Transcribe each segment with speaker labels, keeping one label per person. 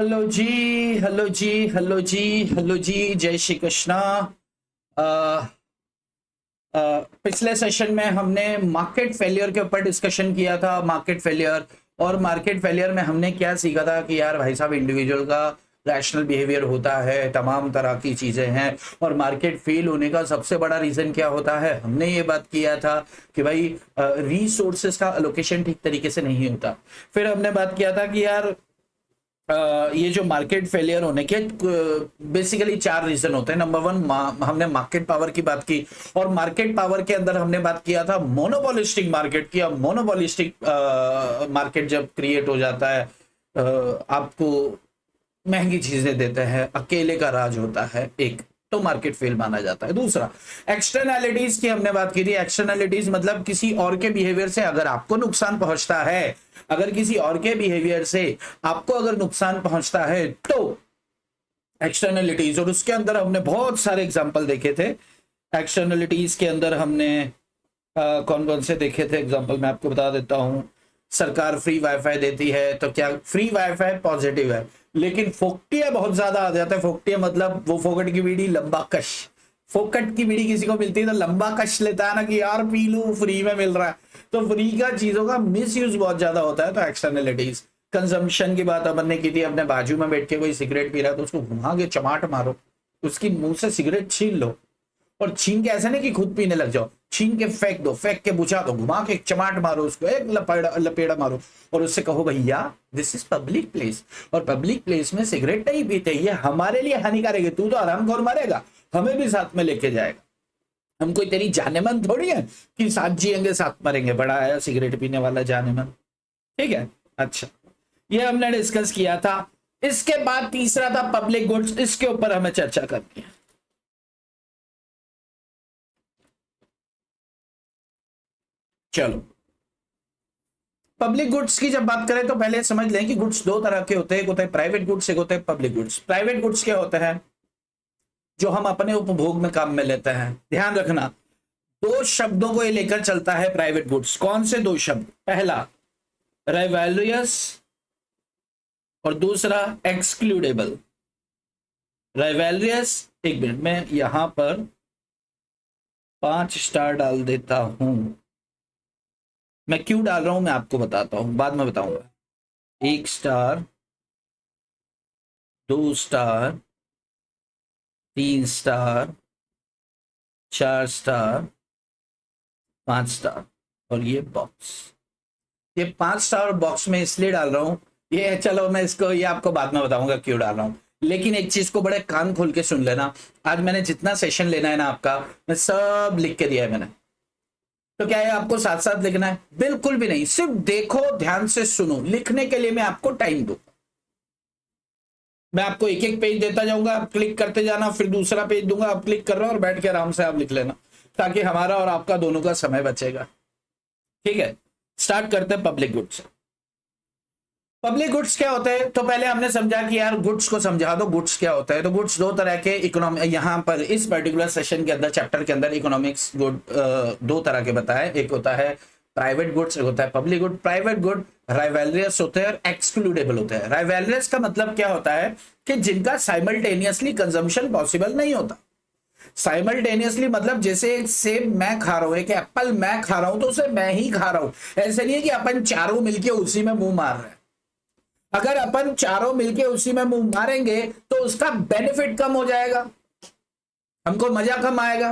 Speaker 1: Hello जी। Hello जी। Hello जी। Hello जी। जय श्री कृष्णा। अ, पिछले session में हमने मार्केट फेलियर के ऊपर डिस्कशन किया था। मार्केट फेलियर और मार्केट फेलियर में हमने क्या सीखा था कि यार भाई साहब, इंडिविजुअल का रैशनल बिहेवियर होता है, तमाम तरह की चीजें हैं। और मार्केट फेल होने का सबसे बड़ा रीजन क्या होता है, हमने ये बात किया था कि भाई रिसोर्सेस का अलोकेशन ठीक तरीके से नहीं होता। फिर हमने बात किया था कि यार ये जो मार्केट फेलियर होने के बेसिकली चार रीजन होते हैं। नंबर वन, हमने मार्केट पावर की बात की। और मार्केट पावर के अंदर हमने बात किया था मोनोपोलिस्टिक मार्केट की। अब मोनोपोलिस्टिक मार्केट जब क्रिएट हो जाता है, आपको महंगी चीजें देते हैं, अकेले का राज होता है एक, तो मार्केट फेल माना जाता है। दूसरा, एक्सटर्नैलिटीज की हमने बात की थी। एक्सटर्नैलिटीज मतलब किसी और के बिहेवियर से अगर आपको नुकसान पहुंचता है, अगर किसी और के बिहेवियर से आपको अगर नुकसान पहुंचता है तो एक्सटर्नैलिटीज। और उसके अंदर हमने बहुत सारे एग्जांपल देखे थे। एक्सटर्नैलिटीज के अंदर हमने कौन कौन से देखे थे एग्जांपल, मैं आपको बता देता हूं। सरकार फ्री वाईफाई देती है तो क्या फ्री वाईफाई पॉजिटिव है, लेकिन फोकटिया बहुत ज्यादा आ जाता है। फोकटिया मतलब वो फोकट की बीड़ी लंबा कश। फोकट की बीड़ी किसी को मिलती है तो लंबा कश लेता है ना, कि यार पी लू, फ्री में मिल रहा है। तो फ्री का चीजों का मिस यूज बहुत ज्यादा होता है। तो एक्सटर्नलिटीज। कंजम्पशन की बात अपन ने की थी। अपने बाजू में बैठ के कोई सिगरेट पी रहा है तो उसको घुमा के चमाट मारो, उसकी मुंह से सिगरेट छीन लो। और छीन के ऐसा नहीं कि खुद पीने लग जाओ, छीन के फेंक दो, फेंक के बुझा दो, घुमा के एक चमाट मारो, उसको एक लपेड़ा लपेड़ा मारो। और उससे कहो भैया दिस इज पब्लिक प्लेस, और पब्लिक प्लेस में सिगरेट नहीं पीते, ये हमारे लिए हानिकारक है। तू तो आराम खोर मारेगा, हमें भी साथ में लेके जाएगा। हम कोई तेरी जानेमन थोड़ी है कि साथ जिएंगे साथ मरेंगे। बड़ा आया सिगरेट पीने वाला जानेमन। ठीक है, अच्छा, ये हमने डिस्कस किया था। इसके बाद तीसरा था पब्लिक गुड्स। इसके ऊपर हमें चर्चा करनी है। चलो, पब्लिक गुड्स की जब बात करें तो पहले समझ लें कि गुड्स दो तरह के होते हैं। एक होता है प्राइवेट गुड्स, एक होता है पब्लिक गुड्स। प्राइवेट गुड्स क्या होते हैं, जो हम अपने उपभोग में काम में लेते हैं। ध्यान रखना, दो शब्दों को ये लेकर चलता है प्राइवेट गुड्स। कौन से दो शब्द? पहला राइवैल्यूअस और दूसरा एक्सक्लूडेबल। राइवैल्यूअस, एक मिनट में यहां पर 5 स्टार डाल देता हूं। मैं क्यों डाल रहा हूं मैं आपको बताता हूं, बाद में बताऊंगा। 1 star, 2 star, 3 star, 4 star, 5 star, और ये बॉक्स। ये 5 स्टार बॉक्स में इसलिए डाल रहा हूं, ये चलो मैं इसको, ये आपको बाद में बताऊंगा क्यों डाल रहा हूं। लेकिन एक चीज को बड़े कान खोल के सुन लेना। आज मैंने जितना सेशन लेना है ना आपका, मैं सब लिख के दिया है मैंने। तो क्या है, आपको साथ साथ लिखना है? बिल्कुल भी नहीं, सिर्फ देखो, ध्यान से सुनो। लिखने के लिए मैं आपको टाइम दूं। मैं आपको एक एक पेज देता जाऊंगा, आप क्लिक करते जाना, फिर दूसरा पेज दूंगा, आप क्लिक कर रहे हो और बैठ के आराम से आप लिख लेना, ताकि हमारा और आपका दोनों का समय बचेगा। ठीक है, स्टार्ट करते हैं पब्लिक गुड्स। पब्लिक गुड्स क्या होते हैं, तो पहले हमने समझा कि यार गुड्स को समझा दो, गुड्स क्या होता है। तो गुड्स दो तरह के, इकोनॉमी, यहां पर इस पर्टिकुलर सेशन के अंदर, चैप्टर के अंदर इकोनॉमिक्स गुड दो तरह के बताए। एक होता है प्राइवेट गुड्स, एक होता है पब्लिक गुड। प्राइवेट गुड राइवैल्यूअस होते हैं और एक्सक्लूडेबल होते हैं। राइवैल्यूअस का मतलब क्या होता है कि जिनका साइमल्टेनियसली कंजम्पशन पॉसिबल नहीं होता। साइमल्टेनियसली मतलब जैसे सेब मैं खा रहा हूं, एक एप्पल मैं खा रहा हूं, तो उसे मैं ही खा रहा हूं। ऐसे नहीं है कि अपन चारों मिलके उसी में मुंह मार रहे हैं। अगर अपन चारों मिलके उसी में मुंह मारेंगे तो उसका बेनिफिट कम हो जाएगा, हमको मजा कम आएगा।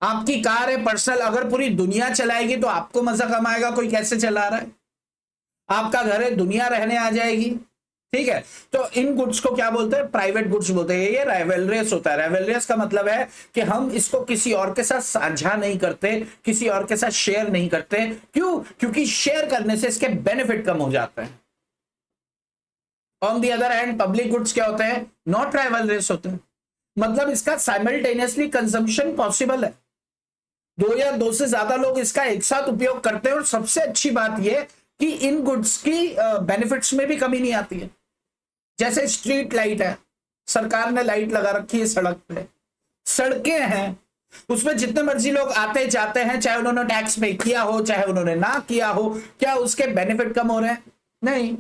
Speaker 1: आपकी कार है पर्सनल, अगर पूरी दुनिया चलाएगी तो आपको मजा कम आएगा, कोई कैसे चला रहा है। आपका घर है, दुनिया रहने आ जाएगी। ठीक है, तो इन गुड्स को क्या बोलते हैं? प्राइवेट गुड्स बोलते हैं। ये राइवलरियस होता है। राइवलरियस का मतलब है कि हम इसको किसी और के साथ साझा नहीं करते, किसी और के साथ शेयर नहीं करते। क्यों? क्योंकि शेयर करने से इसके बेनिफिट कम हो जाते हैं। On the other hand public goods क्या होते हैं? नॉट राइवलरियस होते हैं। मतलब इसका साइमल्टेनियसली कंजम्पशन पॉसिबल है, दो या दो से ज्यादा लोग इसका एक साथ उपयोग करते हैं। और सबसे अच्छी बात यह कि इन गुड्स की बेनिफिट्स में भी कमी नहीं आती है। जैसे स्ट्रीट लाइट है, सरकार ने लाइट लगा रखी है सड़क पे, सड़कें हैं, उसमें जितने मर्जी लोग आते जाते हैं, चाहे उन्होंने टैक्स पे किया हो चाहे उन्होंने ना किया हो, क्या उसके बेनिफिट कम हो रहे हैं? नहीं।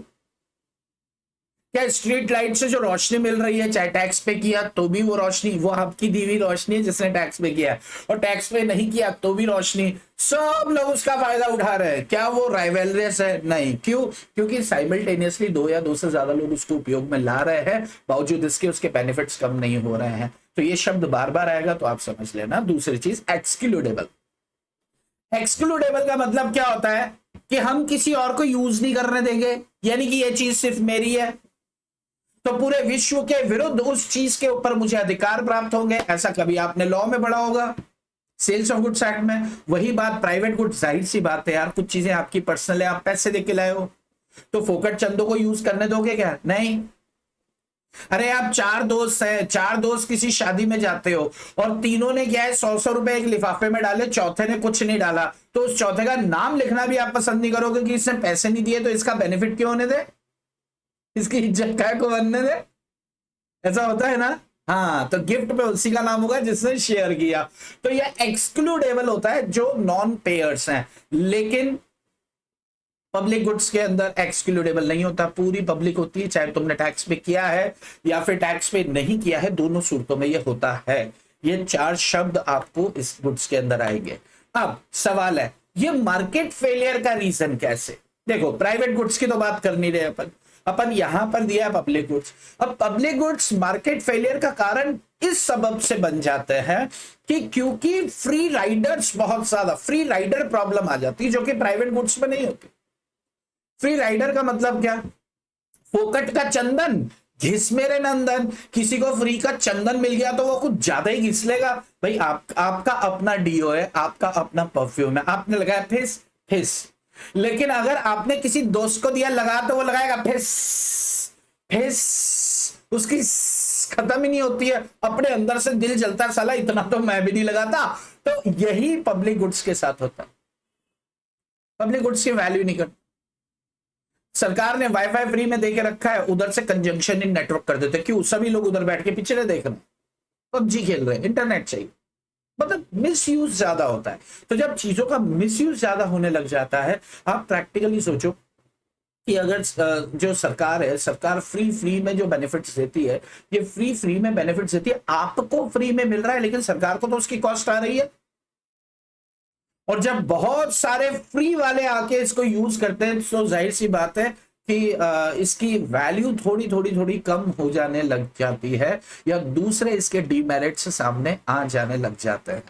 Speaker 1: क्या स्ट्रीट लाइट से जो रोशनी मिल रही है, चाहे टैक्स पे किया तो भी वो रोशनी, वो आपकी दी हुई रोशनी है जिसने टैक्स पे किया है, और टैक्स पे नहीं किया तो भी रोशनी, सब लोग उसका फायदा उठा रहे हैं। क्या वो राइवलरियस है? नहीं। क्यों? क्योंकि साइमल्टेनियसली दो या दो से ज्यादा लोग उसको उपयोग में ला रहे हैं, बावजूद इसके उसके बेनिफिट्स कम नहीं हो रहे हैं। तो ये शब्द बार बार आएगा तो आप समझ लेना। दूसरी चीज, एक्सक्लूडेबल। एक्सक्लूडेबल का मतलब क्या होता है कि हम किसी और को यूज नहीं करने देंगे, यानी कि ये चीज सिर्फ मेरी है, तो पूरे विश्व के विरुद्ध उस चीज के ऊपर मुझे अधिकार प्राप्त होंगे। ऐसा कभी आपने लॉ में पढ़ा होगा, सेल्स ऑफ गुड्स एक्ट में। वही बात प्राइवेट गुड्स, जाहिर सी बात है यार, कुछ चीजें आपकी पर्सनल है, आप पैसे दे के लाए हो, तो फोकट चंदों को यूज करने दोगे क्या? नहीं। अरे आप चार दोस्त हैं, चार दोस्त किसी शादी में जाते हो और तीनों ने क्या है 100-100 रुपए एक लिफाफे में डाले, चौथे ने कुछ नहीं डाला, तो उस चौथे का नाम लिखना भी आप पसंद नहीं करोगे कि इसने पैसे नहीं दिए, तो इसका बेनिफिट क्यों होने दे, इसकी इज्जत काय को बनने दे। ऐसा होता है ना? हाँ, तो गिफ्ट पे उसी का नाम होगा जिसने शेयर किया। तो ये एक्सक्लूडेबल होता है जो नॉन पेयर्स हैं, लेकिन पब्लिक गुड्स के अंदर एक्सक्लूडेबल नहीं होता, पूरी पब्लिक होती है, चाहे तुमने टैक्स पे किया है या फिर टैक्स पे नहीं किया है, दोनों सूरतों में ये होता है। ये चार शब्द आपको इस गुड्स के अंदर आएंगे। अब सवाल है, ये मार्केट फेलियर का रीजन कैसे? देखो, प्राइवेट गुड्स की तो बात कर नहीं रहे अपन यहां पर दिया है पब्लिक गुड्स। अब पब्लिक गुड्स मार्केट फेलियर का कारण इस सबब से बन जाते हैं कि क्योंकि फ्री राइडर्स, बहुत ज्यादा फ्री राइडर प्रॉब्लम आ जाती है, जो कि प्राइवेट गुड्स में नहीं होती। फ्री राइडर का मतलब क्या? फोकट का चंदन, घिस मेरे नंदन। किसी को फ्री का चंदन मिल गया तो वो कुछ ज्यादा ही घिस लेगा। भाई आपका अपना डीओ है, आपका अपना परफ्यूम है, आपने लगाया फिस फिस, लेकिन अगर आपने किसी दोस्त को दिया लगा तो वो लगाएगा फिस फिस, उसकी खत्म ही नहीं होती है, अपने अंदर से दिल जलता है, साला इतना तो मैं भी नहीं लगाता। तो यही पब्लिक गुड्स के साथ होता है, पब्लिक गुड्स की वैल्यू नहीं करता। सरकार ने वाईफाई फ्री में देके रखा है, उधर से कंजंक्शन इन नेटवर्क कर देते, क्यों? सभी लोग उधर बैठ के पिक्चरें देख रहे हैं, पबजी खेल रहे हैं, इंटरनेट चाहिए, मतलब मिस यूज ज्यादा होता है। तो जब चीजों का मिस यूज ज्यादा होने लग जाता है, आप प्रैक्टिकली सोचो कि अगर जो सरकार है, सरकार फ्री में जो बेनिफिट्स देती है, ये फ्री में बेनिफिट्स देती है, आपको फ्री में मिल रहा है, लेकिन सरकार को तो उसकी कॉस्ट आ रही है। और जब बहुत सारे फ्री वाले आके इसको यूज करते हैं, तो जाहिर सी बात है कि इसकी वैल्यू थोड़ी थोड़ी थोड़ी कम हो जाने लग जाती है, या दूसरे इसके डीमेरिट्स सामने आ जाने लग जाते हैं।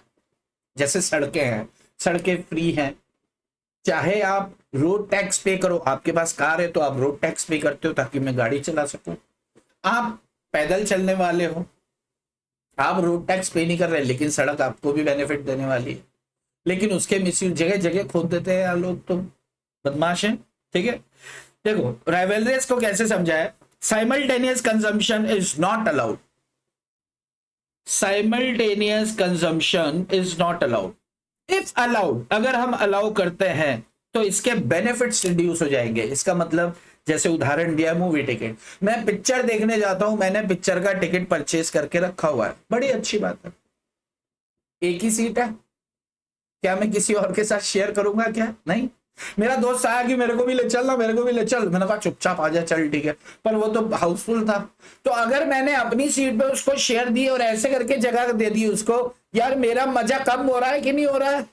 Speaker 1: जैसे सड़कें हैं, सड़कें फ्री हैं, चाहे आप रोड टैक्स पे करो, आपके पास कार है तो आप रोड टैक्स पे करते हो ताकि मैं गाड़ी चला सकूं। आप पैदल चलने वाले हो, आप रोड टैक्स पे नहीं कर रहे, लेकिन सड़क आपको भी बेनिफिट देने वाली है, लेकिन उसके मिसयूज जगह जगह खोद देते हैं यार लोग, तो बदमाश हैं। ठीक है, देखो राइवलरीज को कैसे समझाया। Simultaneous consumption is not allowed, simultaneous consumption is not allowed. If allowed, अगर हम अलाउ करते हैं तो इसके बेनिफिट्स रिड्यूस हो जाएंगे। इसका मतलब, जैसे उदाहरण दिया मूवी टिकट, मैं पिक्चर देखने जाता हूं, मैंने पिक्चर का टिकट परचेज करके रखा हुआ है, बड़ी अच्छी बात है, एक ही सीट है, क्या मैं किसी और के साथ शेयर करूंगा क्या? नहीं। मेरा दोस्त आया कि मेरे को भी ले चल ना, मेरे को भी ले चल, मैंने कहा चुपचाप आ जा, चल ठीक है, पर वो तो हाउसफुल था। तो अगर मैंने अपनी सीट पे उसको शेयर दी और ऐसे करके जगह दे दी उसको, यार मेरा मजा कम हो रहा है कि नहीं हो रहा है?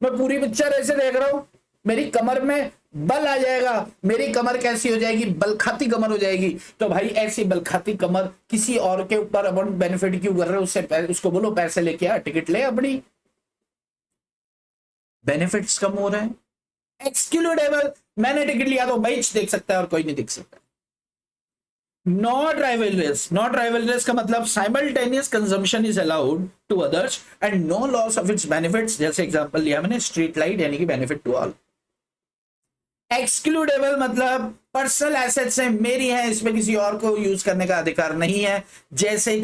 Speaker 1: मैं पूरी पिक्चर ऐसे देख रहा हूं, मेरी कमर में बल आ जाएगा, मेरी कमर कैसी हो जाएगी? बलखाती कमर हो जाएगी। तो भाई ऐसी बलखाती कमर किसी और के ऊपर अपन बेनिफिट क्यों कर रहे हो? उससे उसको बोलो पैसे लेके आ, टिकट ले अपनी, बेनिफिट्स कम हो रहे हैं। एक्सक्लूडेबल, मैंने टिकट लिया तो मैच देख सकता है और कोई नहीं देख सकता। नॉट राइवलरियस, नॉट राइवलरियस का मतलब simultaneous consumption is allowed to others and no loss of its benefits. जैसे एग्जांपल लिया मैंने स्ट्रीट लाइट, यानी कि बेनिफिट टू ऑल। एक्सक्लूडेबल मतलब पर्सनल एसेट्स हैं, मेरी हैं, इसमें किसी और को यूज करने का अधिकार नहीं है। जैसे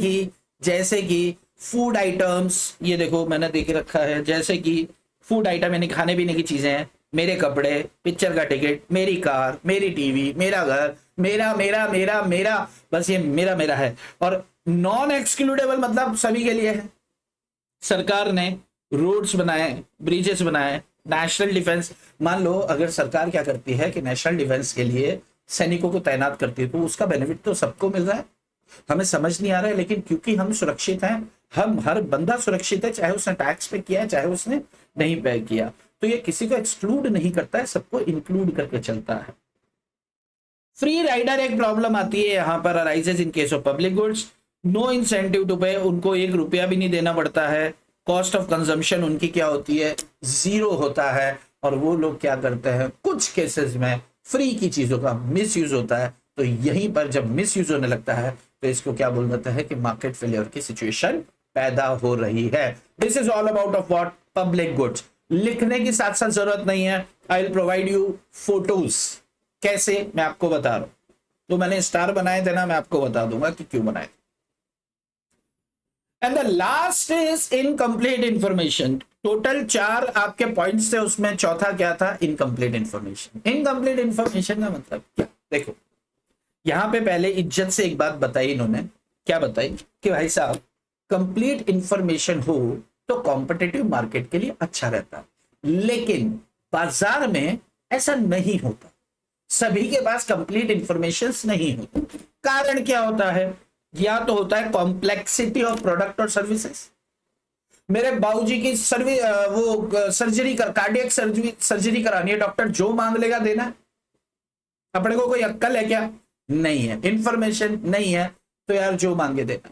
Speaker 1: कि फूड आइटम्स, ये देखो मैंने देख रखा है, जैसे कि फूड आइटम यानी खाने पीने की चीजें हैं, मेरे कपड़े, पिक्चर का टिकट, मेरी कार, मेरी टीवी, मेरा घर, मेरा मेरा मेरा मेरा, बस ये मेरा मेरा है। और नॉन एक्सक्लूडेबल मतलब सभी के लिए है। सरकार ने रोड्स बनाए, ब्रिजेस बनाए, नेशनल डिफेंस, मान लो अगर सरकार क्या करती है कि नेशनल डिफेंस के लिए सैनिकों को तैनात करती है, तो उसका बेनिफिट तो सबको मिल रहा है, हमें समझ नहीं आ रहा है। लेकिन क्योंकि हम सुरक्षित हैं, हम हर बंदा सुरक्षित है, चाहे उसने टैक्स पे किया है चाहे उसने नहीं पे किया, तो ये किसी को एक्सक्लूड नहीं करता है, सबको इंक्लूड करके चलता है। फ्री राइडर एक प्रॉब्लम आती है यहाँ पर, arises in case of public goods, no incentive to pay, उनको 1 रुपया भी नहीं देना पड़ता है, कॉस्ट ऑफ कंजम्पशन उनकी क्या होती है, 0 होता है, और वो लोग क्या करते हैं, कुछ केसेस में फ्री की चीजों का मिस यूज होता है। तो यहीं पर जब मिस यूज होने लगता है तो इसको क्या बोल देता है कि मार्केट फेलियर की सिचुएशन पैदा हो रही है। This is all about of what, public goods. लिखने की साथ साथ जरूरत नहीं है, I will provide you photos. कैसे, मैं आपको बता रहा हूं। तो मैंने स्टार बनाए थे ना, मैं आपको बता दूंगा कि क्यों बनाए। And the last is incomplete information. Total 4 आपके पॉइंट्स थे, उसमें चौथा क्या था, इनकम्प्लीट इंफॉर्मेशन। इनकम्प्लीट इंफॉर्मेशन का मतलब क्या, देखो यहां पे पहले इज्जत से एक बात बताई इन्होंने, क्या बताई कि भाई साहब कंप्लीट इंफॉर्मेशन हो तो कॉम्पिटिटिव मार्केट के लिए अच्छा रहता है, लेकिन बाजार में ऐसा नहीं होता, सभी के पास कंप्लीट इंफॉर्मेशन नहीं होती। कारण क्या होता है, या तो होता है कॉम्प्लेक्सिटी ऑफ प्रोडक्ट और सर्विसेज। मेरे बाबूजी की वो सर्जरी कर, कार्डियक सर्जरी करानी है, डॉक्टर जो मांग लेगा देना है। अपने को कोई अक्कल है क्या, नहीं है, इंफॉर्मेशन नहीं है, तो यार जो मांगे देना।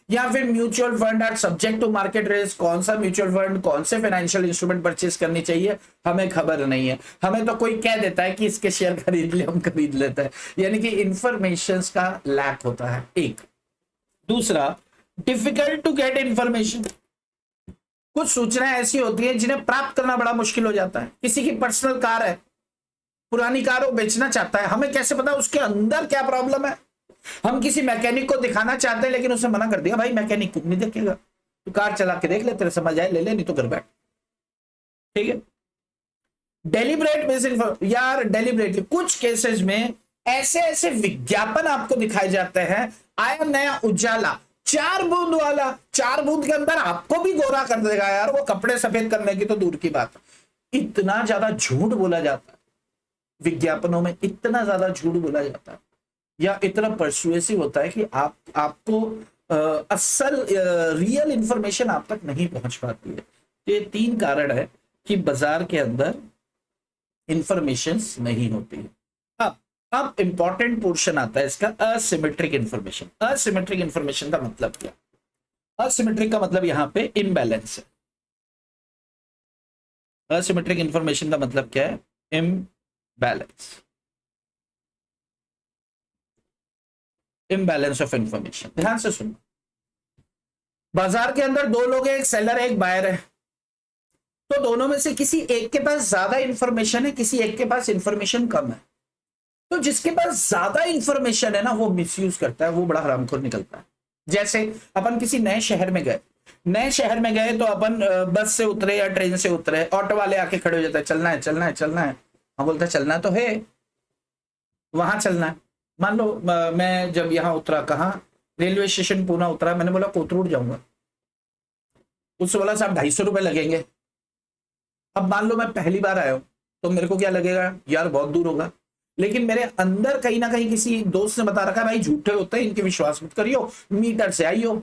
Speaker 1: या फिर mutual fund are subject to market risk, कौन सा म्यूचुअल फंड, कौन से फाइनेंशियल इंस्ट्रूमेंट परचेज करनी चाहिए, हमें खबर नहीं है। हमें तो कोई कह देता है कि इसके शेयर खरीद ले, हम खरीद लेते हैं। यानी कि इंफॉर्मेशन का लैक होता है, एक। दूसरा, डिफिकल्ट टू गेट इंफॉर्मेशन। कुछ सूचनाएं ऐसी होती हैं जिन्हें प्राप्त करना बड़ा मुश्किल हो जाता है। किसी की पर्सनल कार है, पुरानी कार वो बेचना चाहता है, हमें कैसे पता उसके अंदर क्या प्रॉब्लम है। हम किसी मैकेनिक को दिखाना चाहते हैं, लेकिन उसने मना कर दिया, भाई मैकेनिक नहीं देखेगा, तो कार चला के देख ले, तेरे समझ आए ले ले, नहीं तो घर बैठ। ठीक है, डेलिब्रेट मिस यार, डेलिब्रेटली कुछ केसेस में ऐसे ऐसे विज्ञापन आपको दिखाए जाते हैं, आया नया उजाला 4 बूंद वाला, 4 बूंद के अंदर आपको भी गोरा कर देगा यार, वो कपड़े सफेद करने की तो दूर की बात। इतना ज्यादा झूठ बोला जाता है विज्ञापनों में, इतना ज्यादा झूठ बोला जाता है, या इतना परसुएसिव होता है कि आपको असल रियल इंफॉर्मेशन आप तक नहीं पहुंच पाती है। ये 3 कारण है कि बाजार के अंदर इंफॉर्मेशन नहीं होती है। अब इंपॉर्टेंट पोर्शन आता है इसका, असिमेट्रिक इंफॉर्मेशन। असिमेट्रिक इंफॉर्मेशन का मतलब क्या, असिमेट्रिक का मतलब यहां पे इम्बैलेंस है। असिमेट्रिक इंफॉर्मेशन का मतलब क्या है, इम्बैलेंस, इम्बैलेंस ऑफ इंफॉर्मेशन। ध्यान से सुनो, बाजार के अंदर 2 लोग हैं, एक सेलर है एक बायर है, तो दोनों में से किसी एक के पास ज्यादा इंफॉर्मेशन है, किसी एक के पास इंफॉर्मेशन कम है। तो जिसके पास ज्यादा इंफॉर्मेशन है ना, वो मिसयूज करता है, वो बड़ा हरामखोर निकलता है। जैसे अपन किसी नए शहर में गए, तो अपन बस से उतरे या ट्रेन से उतरे, ऑटो वाले आके खड़े हो जाते हैं, चलना है चलना है चलना है। हम बोलते हैं चलना तो है, वहां चलना है। मान लो मैं जब यहाँ उतरा, कहाँ, रेलवे स्टेशन पूना उतरा, मैंने बोला कोथरूड जाऊंगा, उससे बोला साहब 250 रुपए लगेंगे। अब मान लो मैं पहली बार आया हूं, तो मेरे को क्या लगेगा, यार बहुत दूर होगा, लेकिन मेरे अंदर कहीं ना कहीं किसी दोस्त ने बता रखा है, भाई झूठे होते हैं, इनके विश्वास मत करियो, मीटर से आइयो।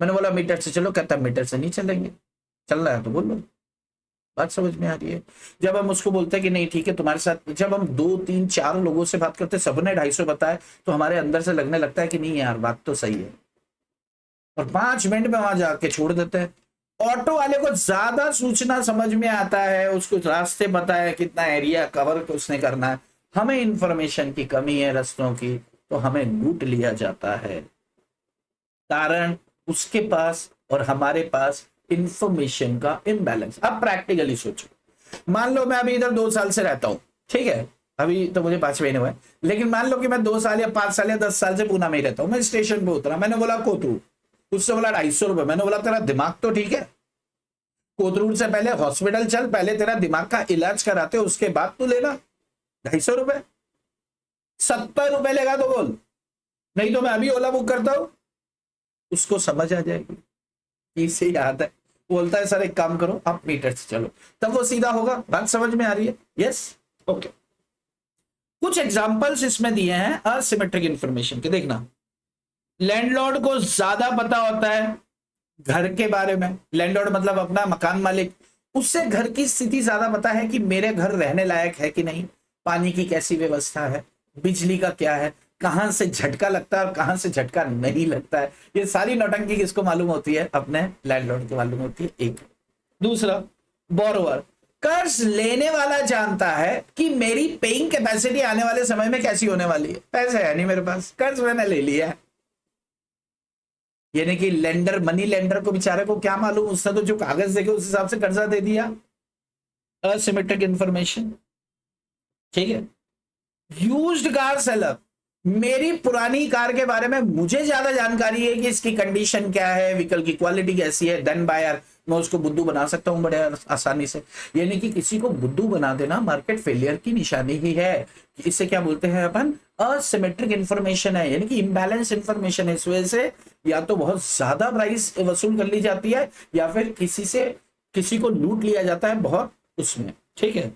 Speaker 1: मैंने बोला मीटर से चलो, कहता मीटर से नहीं चलेंगे, चल रहा है तो बोलो। बात समझ में आ रही है। जब हम उसको बोलते हैं कि नहीं ठीक है तुम्हारे साथ, जब हम 2 3 4 लोगों से बात करते, सबने 250 बताया, तो हमारे अंदर से लगने लगता है कि नहीं यार बात तो सही है, और 5 मिनट में वहां जाके छोड़ देते हैं। ऑटो वाले को ज्यादा सूचना समझ में आता है, उसको रास्ते पता है, कितना एरिया कवर उसने करना है। हमें इंफॉर्मेशन की कमी है रास्तों की, तो हमें लूट लिया जाता है। कारण उसके पास और हमारे पास इंफॉर्मेशन का इम्बैलेंस। अब प्रैक्टिकली सोचो, मान लो मैं अभी इधर 2 साल से रहता हूं, ठीक है, अभी तो मुझे 5 महीने हुए, लेकिन मान लो कि मैं 2 साल या 5 साल या 10 साल से पूना में ही रहता हूं। मैं स्टेशन पे उतरा, मैंने बोला कोथरूड, उससे बोला 250 रुपए। मैंने बोला तेरा दिमाग तो ठीक है, कोथरूड से पहले हॉस्पिटल चल, पहले तेरा दिमाग का इलाज कराते, उसके बाद तू लेना 250 रुपए। 70 रुपए लेगा तो बोल, नहीं तो मैं अभी ओला बुक करता हूं। उसको समझ आ जाएगी, इसे याद है, बोलता है सर एक काम करो आप मीटर से चलो, तब वो सीधा होगा। बात समझ में आ रही है, यस ओके। कुछ एग्जांपल्स इसमें दिए हैं असिमेट्रिक इंफॉर्मेशन के, देखना। लैंडलॉर्ड को ज्यादा पता होता है घर के बारे में, लैंडलॉर्ड मतलब अपना मकान मालिक, उससे घर की स्थिति ज्यादा पता है कि मेरे घर रहने लायक है कि नहीं, पानी की कैसी व्यवस्था है, बिजली का क्या है, कहां से झटका लगता है और कहां से झटका नहीं लगता है। ये सारी नौटंकी किसको मालूम होती है? अपने लैंडलॉर्ड को मालूम होती है। एक। दूसरा, बोरोवर, कर्ज लेने वाला जानता है कि मेरी पेइंग कैपेसिटी आने वाले समय में कैसी होने वाली है। पैसे है नहीं मेरे पास, कर्ज मैंने ले लिया है। यानी कि लेंडर, मनी लेंडर को बेचारे को क्या मालूम, उसने तो जो कागज देखे उस हिसाब से कर्जा दे दिया। Asymmetric information. ठीक है। यूज्ड कार सेलर, मेरी पुरानी कार के बारे में मुझे ज्यादा जानकारी है कि इसकी कंडीशन क्या है, व्हीकल की क्वालिटी कैसी है, देन बायर मैं उसको बुद्धू बना सकता हूं बड़े आसानी से। यानी कि किसी को बुद्धू बना देना मार्केट फेलियर की निशानी ही है। इसे क्या बोलते हैं अपन? असिमेट्रिक इंफॉर्मेशन है, यानी कि इम्बैलेंस इंफॉर्मेशन है। इस वजह से या तो बहुत ज्यादा प्राइस वसूल कर ली जाती है या फिर किसी को लूट लिया जाता है बहुत उसमें। ठीक है।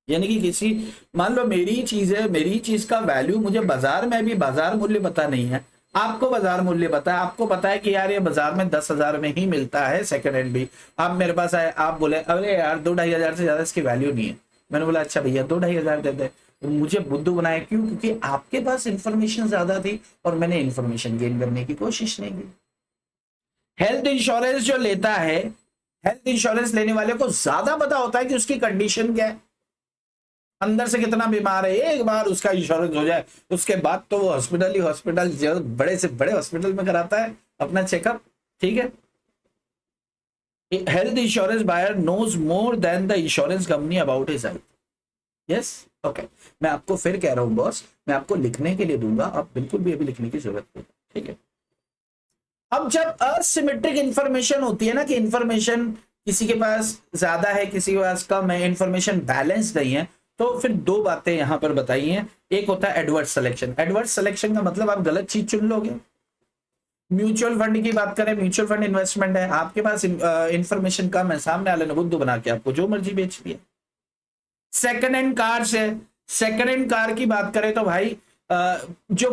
Speaker 1: यानी कि किसी, मान लो मेरी चीज है, मेरी चीज का वैल्यू मुझे बाजार में भी बाजार मूल्य पता नहीं है, आपको बाजार मूल्य पता है, आपको पता है कि यार ये बाजार में 10,000 में ही मिलता है सेकंड हैंड भी। आप मेरे पास आए, आप बोले अरे यार 2-2.5 से ज्यादा इसकी वैल्यू नहीं है। मैंने बोला अच्छा भैया 2-2.5 दे दे। तो मुझे बुद्धू बनाया क्यों? क्योंकि आपके पास इंफॉर्मेशन ज्यादा थी और मैंने इंफॉर्मेशन गेन करने की कोशिश नहीं की। हेल्थ इंश्योरेंस जो लेता है, हेल्थ इंश्योरेंस लेने वाले को ज्यादा पता होता है कि उसकी कंडीशन क्या है, अंदर से कितना बीमार है। एक बार उसका इंश्योरेंस हो जाए उसके बाद तो वो हॉस्पिटल जो बड़े से बड़े हॉस्पिटल में कराता है अपना चेकअप। ठीक है। Health insurance buyer knows more than the insurance company about his health. Yes, okay. मैं आपको फिर कह रहा हूं बॉस, मैं आपको लिखने के लिए दूंगा, आप बिल्कुल भी अभी लिखने की जरूरत नहीं। ठीक है। अब जब असिमेट्रिक इंफॉर्मेशन होती है ना, कि इंफॉर्मेशन किसी के पास ज्यादा है किसी के पास कम है, इंफॉर्मेशन बैलेंस नहीं है, तो फिर दो बातें यहां पर बताई हैं। एक होता है एडवर्स सिलेक्शन। एडवर्स सिलेक्शन का मतलब आप गलत चीज चुन लोगे। म्यूचुअल फंड की बात करें, म्यूचुअल फंड इन्वेस्टमेंट है, आपके पास इंफॉर्मेशन कम है, सामने वाले ने बुद्धू बना के आपको जो मर्जी बेच दिया। सेकंड हैंड कार से, सेकंड हैंड कार की बात करें तो भाई जो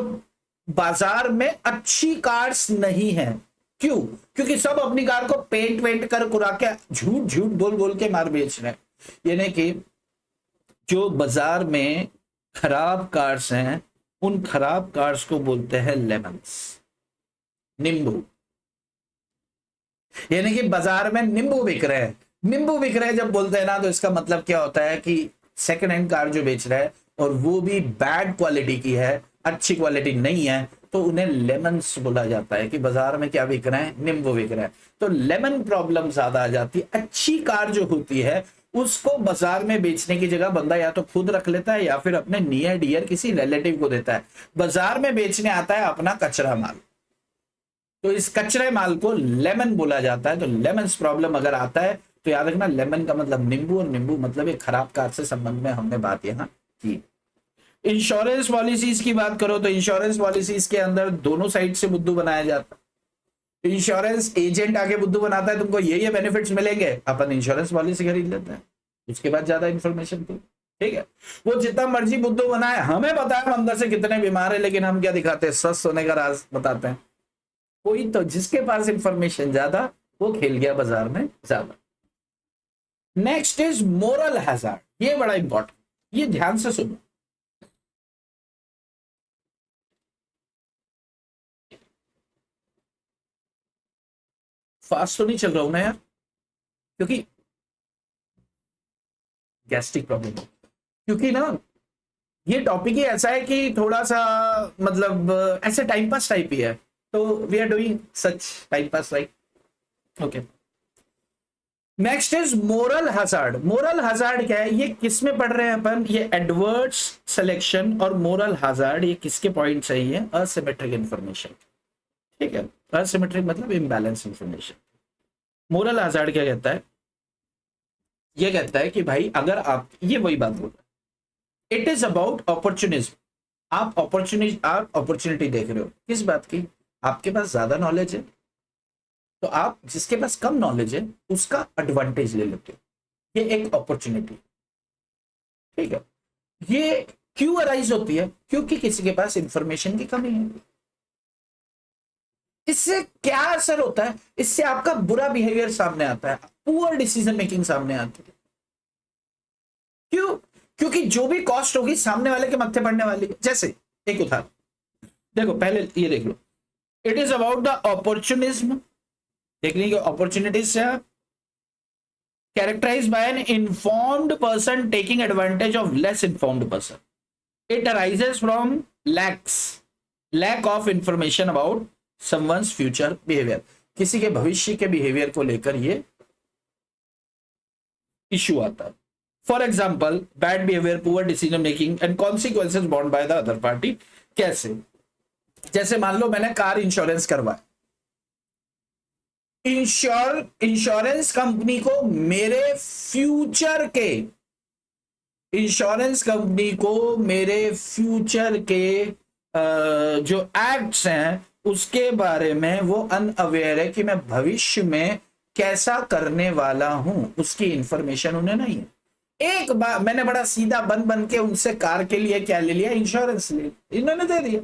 Speaker 1: बाजार में अच्छी कार्स नहीं है, क्यों? क्योंकि सब अपनी कार को पेंट वेंट कर कुरा के झूठ झूठ बोल बोल के मार बेच रहे हैं। यानी कि जो बाजार में खराब कार्स हैं उन खराब कार्स को बोलते हैं लेमन्स, नींबू। यानी कि बाजार में नींबू बिक रहे हैं, नींबू बिक रहे हैं जब बोलते हैं ना, तो इसका मतलब क्या होता है कि सेकंड हैंड कार जो बेच रहा है और वो भी बैड क्वालिटी की है, अच्छी क्वालिटी नहीं है, तो उन्हें लेमन्स बोला जाता है। कि बाजार में क्या बिक रहे हैं? नींबू बिक रहे हैं। तो लेमन प्रॉब्लम ज्यादा आ जाती है। अच्छी कार जो होती है उसको बाजार में बेचने की जगह बंदा या तो खुद रख लेता है या फिर अपने नियर डियर किसी रिलेटिव को देता है। बाजार में बेचने आता है अपना कचरा माल, तो इस कचरे माल को लेमन बोला जाता है। तो लेमन प्रॉब्लम अगर आता है तो याद रखना, लेमन का मतलब नींबू और नींबू मतलब एक खराब कार से संबंध में हमने बात यहां की। इंश्योरेंस पॉलिसीज की बात करो तो इंश्योरेंस पॉलिसीज के अंदर दोनों साइड से बुद्धू बनाया जाता है। इंश्योरेंस एजेंट आके बुद्धू बनाता है, तुमको ये बेनिफिट्स मिलेंगे, अपन इंश्योरेंस पॉलिसी खरीद लेते हैं, उसके बाद ज्यादा इंफॉर्मेशन थी। ठीक है। वो जितना मर्जी बुद्धू बनाए, हमें पता है हम अंदर से कितने बीमार है, लेकिन हम क्या दिखाते हैं? स्वस्थ होने का राज बताते हैं। कोई तो जिसके पास इंफॉर्मेशन ज्यादा वो खेल गया बाजार में ज्यादा। Next is moral hazard. ये बड़ा इंपॉर्टेंट, ये ध्यान से सुनो। फास्ट तो नहीं चल रहा हूं ना यार, क्योंकि गैस्ट्रिक प्रॉब्लम है। क्योंकि ना ये टॉपिक ही ऐसा है कि थोड़ा सा मतलब ऐसे टाइम पास टाइप ही है, तो we are doing such time pass, right? Okay. Next is moral hazard. Moral hazard क्या है? ये किस में पढ़ रहे हैं अपन? ये एडवर्स सिलेक्शन और मोरल हजार्ड, ये किसके पॉइंट्स है? ये असिमेट्रिक इंफॉर्मेशन। ठीक है। असिमेट्रिक मतलब इम्बैलेंस इंफॉर्मेशन। मोरल हजार्ड क्या कहता है? ये कहता है कि भाई अगर आप, ये वही बात बोल रहा है, इट इज अबाउट अपॉर्चुनिज्म। आप अपॉर्चुनिटी देख रहे हो किस बात की? आपके पास ज्यादा नॉलेज है तो आप जिसके पास कम नॉलेज है उसका एडवांटेज ले लेते हो। ये एक अपॉर्चुनिटी। ठीक है। ये क्यों अराइज होती है? क्योंकि किसी के पास इंफॉर्मेशन की कमी है। इससे क्या असर होता है? इससे आपका बुरा बिहेवियर सामने आता है, पुअर डिसीजन मेकिंग सामने आती है। क्यों? क्योंकि जो भी कॉस्ट होगी सामने वाले के मत्थे पड़ने वाली है। जैसे एक उदाहरण देखो, पहले ये देख लो, it is about the opportunism, देखने की अपॉर्चुनिटीज से characterized by an informed person taking advantage of less informed person. It arises from lack of information about someone's future behavior. किसी के भविष्य के बिहेवियर को लेकर ये इश्यू आता है। For example, bad behaviour, poor decision making and consequences born by the other party. कैसे? जैसे मान लो मैंने कार इंश्योरेंस करवाया, इंश्योरेंस कंपनी को मेरे फ्यूचर के जो एक्ट्स हैं उसके बारे में वो अनअवेयर है कि मैं भविष्य में कैसा करने वाला हूं, उसकी इंफॉर्मेशन उन्हें नहीं है। एक बार मैंने बड़ा सीधा बन के उनसे कार के लिए क्या ले लिया, इंश्योरेंस ले, इन्होंने दे दिया।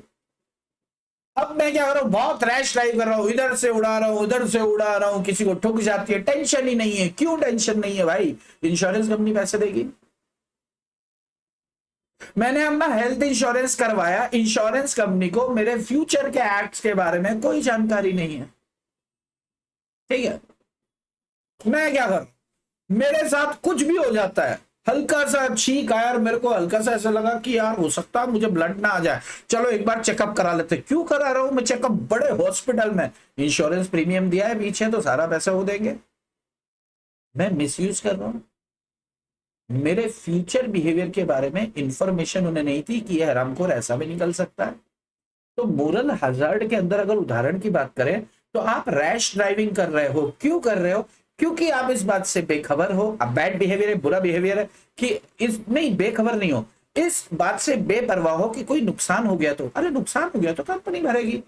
Speaker 1: अब मैं क्या कर रहा हूं, बहुत रैश ड्राइव कर रहा हूं, इधर से उड़ा रहा हूं, उधर से उड़ा रहा हूं, किसी को ठुक जाती है, टेंशन ही नहीं है। क्यों टेंशन नहीं है भाई? इंश्योरेंस कंपनी पैसे देगी। मैंने अपना हेल्थ इंश्योरेंस करवाया, इंश्योरेंस कंपनी को मेरे फ्यूचर के एक्ट्स के बारे में कोई जानकारी नहीं है, ठीक है। मैं क्या कर, मेरे साथ कुछ भी हो जाता है, हल्का सा छींक आया, मेरे को हल्का सा ऐसा लगा कि यार हो सकता है मुझे ब्लड ना आ जाए, चलो एक बार चेकअप करा लेते। क्यों करा रहा हूं मैं चेकअप? बड़े हॉस्पिटल में इंश्योरेंस प्रीमियम दिया है पीछे, तो सारा पैसा वो देंगे। मैं मिसयूज कर रहा हूं। मेरे फ्यूचर बिहेवियर के बारे में इंफॉर्मेशन उन्हें नहीं थी कि यह हरामखोर ऐसा भी निकल सकता है। तो मोरल हजार्ड के अंदर अगर उदाहरण की बात करें तो आप रैश ड्राइविंग कर रहे हो। क्यों कर रहे हो? क्योंकि आप इस बात से बेखबर हो। अब बैड बिहेवियर है, बुरा बिहेवियर है कि इस नहीं, बेखबर नहीं हो, इस बात से बेपरवाह हो कि कोई नुकसान हो गया तो, अरे नुकसान हो गया तो कंपनी भरेगी,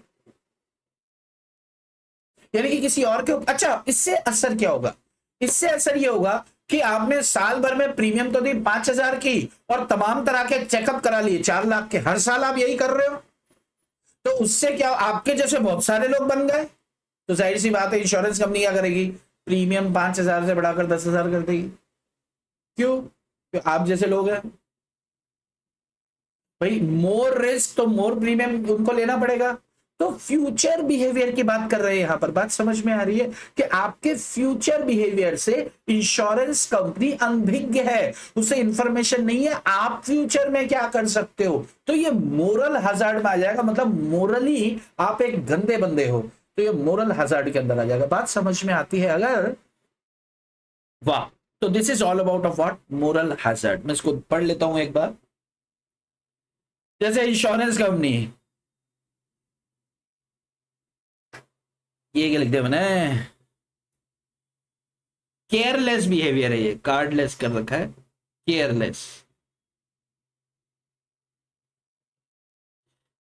Speaker 1: यानी कि किसी और के। अच्छा, इससे असर क्या होगा? इससे असर ये होगा कि आपने साल भर में प्रीमियम तो दी 5,000 की और तमाम तरह के चेकअप करा लिए 4 लाख के, हर साल आप यही कर रहे हो। तो उससे क्या, आपके जैसे बहुत सारे लोग बन गए, तो जाहिर सी बात है इंश्योरेंस कंपनी क्या करेगी, प्रीमियम 5,000 से बढ़ाकर 10,000 कर देगी। क्यों? तो आप जैसे लोग हैं भाई, मोर रिस्क तो मोर प्रीमियम उनको लेना पड़ेगा। तो फ्यूचर बिहेवियर की बात कर रहे हैं यहां पर। बात समझ में आ रही है कि आपके फ्यूचर बिहेवियर से इंश्योरेंस कंपनी अनभिज्ञ है, उसे इंफॉर्मेशन नहीं है आप फ्यूचर में क्या कर सकते हो। तो ये मोरल हजार्ड में आ जाएगा, मतलब मोरली आप एक गंदे बंदे हो, तो ये मोरल हजार्ड के अंदर आ जाएगा। बात समझ में आती है अगर? वाह। तो this is all about of what, moral hazard. मैं इसको पढ़ लेता हूं एक बार। जैसे इंश्योरेंस कंपनी, ये क्या लिख दिया मैंने, केयरलेस बिहेवियर है, ये कार्डलेस कर रखा है, careless.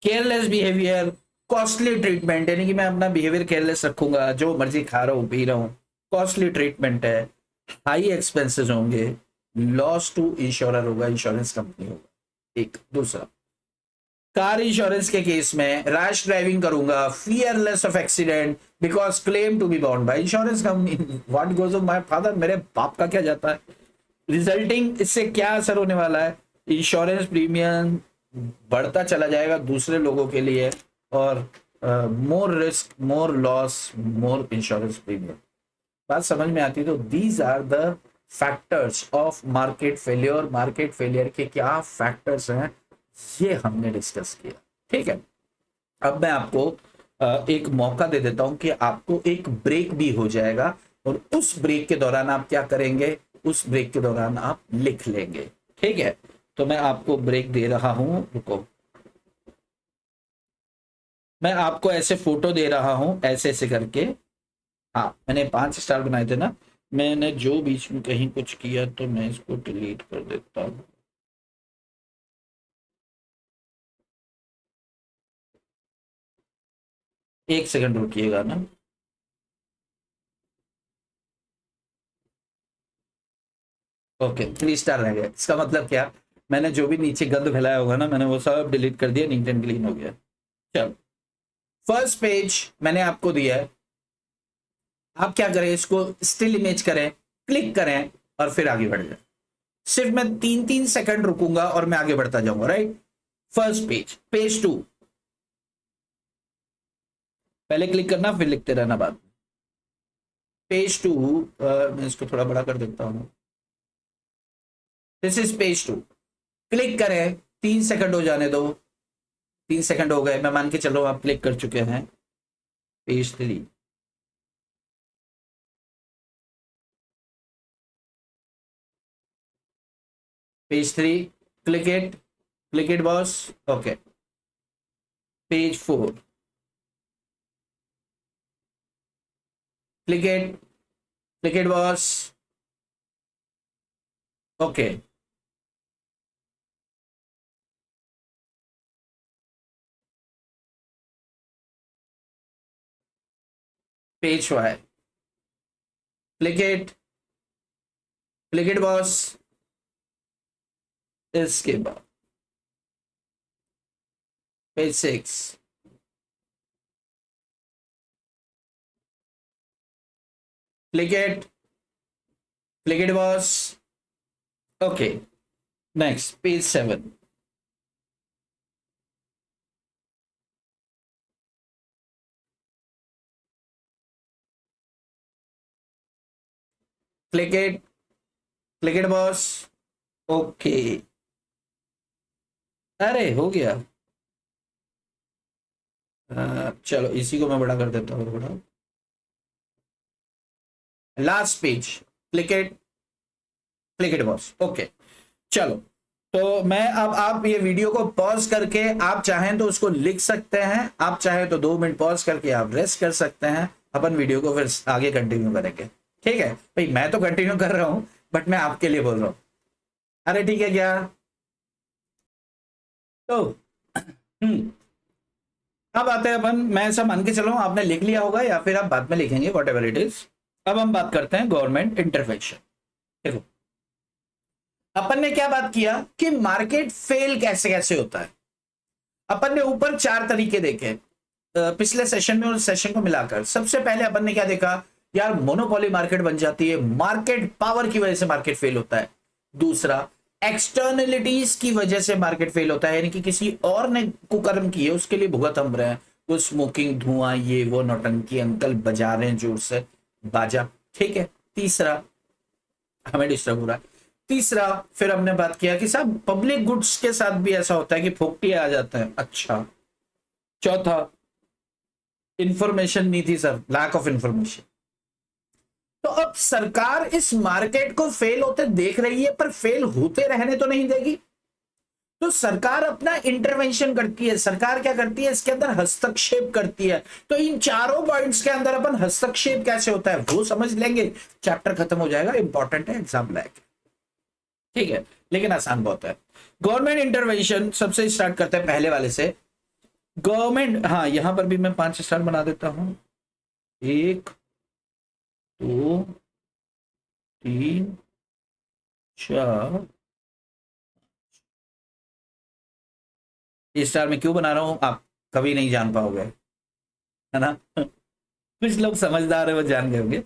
Speaker 1: Careless behaviour, costly treatment, यानी कि मैं अपना बिहेवियर केयरलेस रखूंगा, जो मर्जी खा रहा हूं पी रहा हूं, कॉस्टली ट्रीटमेंट है, हाई एक्सपेंसेस होंगे, लॉस टू इंश्योरर होगा, इंश्योरेंस कंपनी होगा। एक दूसरा, कार इंश्योरेंस के केस में रैश ड्राइविंग करूंगा, fearless of accident because claim to be bound by insurance company. What goes of my father, मेरे बाप का क्या जाता है। रिजल्टिंग, इससे क्या असर होने वाला है, इंश्योरेंस प्रीमियम बढ़ता चला जाएगा दूसरे लोगों के लिए, और more risk, more loss, more insurance premium. बात समझ में आती है? तो these are the factors of market failure. Market failure के क्या फैक्टर्स हैं ये हमने डिस्कस किया, ठीक है। अब मैं आपको एक मौका दे देता हूं कि आपको एक ब्रेक भी हो जाएगा, और उस ब्रेक के दौरान आप क्या करेंगे, उस ब्रेक के दौरान आप लिख लेंगे, ठीक है। तो मैं आपको ब्रेक दे रहा हूं, रुको, मैं आपको ऐसे फोटो दे रहा हूं, ऐसे ऐसे करके। हाँ, मैंने 5 स्टार बनाए थे ना, मैंने जो बीच में कहीं कुछ किया तो मैं इसको डिलीट कर देता हूं। एक सेकंड रुकिएगा ना। ओके, 3 स्टार रह गए, इसका मतलब क्या, मैंने जो भी नीचे गंद फैलाया होगा ना, मैंने वो सब डिलीट कर दिया, नीट एंड क्लीन हो गया। चलो, फर्स्ट पेज मैंने आपको दिया है। आप क्या करें, इसको स्टिल इमेज करें, क्लिक करें और फिर आगे बढ़ जाए। सिर्फ मैं 3-3 सेकंड रुकूंगा और मैं आगे बढ़ता जाऊंगा। राइट, फर्स्ट पेज, पेज 2, पहले क्लिक करना फिर लिखते रहना बाद में। पेज 2, मैं इसको थोड़ा बड़ा कर देता हूं। दिस इज पेज 2, क्लिक करें, 3 सेकंड हो जाने दो। 3 सेकंड हो गए, मैं मान के चल रहा हूं आप क्लिक कर चुके हैं। Page 3, page 3, click it boss. Okay, page 4, click it boss. Okay, page 5, click it boss. इसके बाद page 6, click it boss. Okay, next page 7, click it boss. Okay, अरे हो गया। चलो इसी को मैं बड़ा कर देता हूँ थोड़ा। Last page, click it boss. Okay, चलो, तो मैं अब, आप ये वीडियो को पॉज करके आप चाहें तो उसको लिख सकते हैं, आप चाहें तो 2 मिनट पॉज करके आप रेस्ट कर सकते हैं। अपन वीडियो को फिर आगे कंटिन्यू करेंगे। ठीक है भाई, मैं तो कंटिन्यू कर रहा हूं बट मैं आपके लिए बोल रहा हूं। अरे ठीक है क्या? तो अब आते हैं अपन, मैं ऐसा मान के चलो आपने लिख लिया होगा या फिर आप बाद में लिखेंगे, वॉट एवर इट इज। अब हम बात करते हैं गवर्नमेंट इंटरवेंशन। देखो, अपन ने क्या बात किया कि मार्केट फेल कैसे कैसे होता है। अपन ने ऊपर 4 तरीके देखे पिछले सेशन में और सेशन को मिलाकर। सबसे पहले अपन ने क्या देखा, यार मोनोपोली मार्केट बन जाती है, मार्केट पावर की वजह से मार्केट फेल होता है। दूसरा, एक्सटर्नलिटीज की वजह से मार्केट फेल होता है, यानी कि किसी और ने कुकर्म की है उसके लिए भुगत हम रहे हैं। वो स्मोकिंग, धुआं, ये वो, नौटंकी, अंकल बजा रहे हैं जोर से बाजा। ठीक है, तीसरा हमें डिस्टर्ब हो रहा है। तीसरा, फिर हमने बात किया कि साहब पब्लिक गुड्स के साथ भी ऐसा होता है कि फोकटी आ जाता है। अच्छा, चौथा, इंफॉर्मेशन नहीं थी सर, लैक ऑफ इंफॉर्मेशन। तो अब सरकार इस मार्केट को फेल होते देख रही है पर फेल होते रहने तो नहीं देगी। तो सरकार अपना इंटरवेंशन करती है। सरकार क्या करती है, इसके अंदर हस्तक्षेप करती है। तो इन चारों पॉइंट्स के अंदर अपन हस्तक्षेप कैसे होता है वो समझ लेंगे, चैप्टर खत्म हो जाएगा। इंपॉर्टेंट है, एग्जाम लायक। ठीक है, लेकिन आसान बहुत है। गवर्नमेंट इंटरवेंशन सबसे स्टार्ट करते हैं पहले वाले से। गवर्नमेंट, हाँ यहां पर भी मैं 5 स्टार बना देता हूं। 1, 2, 3, 4। स्टार में क्यों बना रहा हूं आप कभी नहीं जान पाओगे, है ना। कुछ लोग समझदार है वो जान गए होंगे।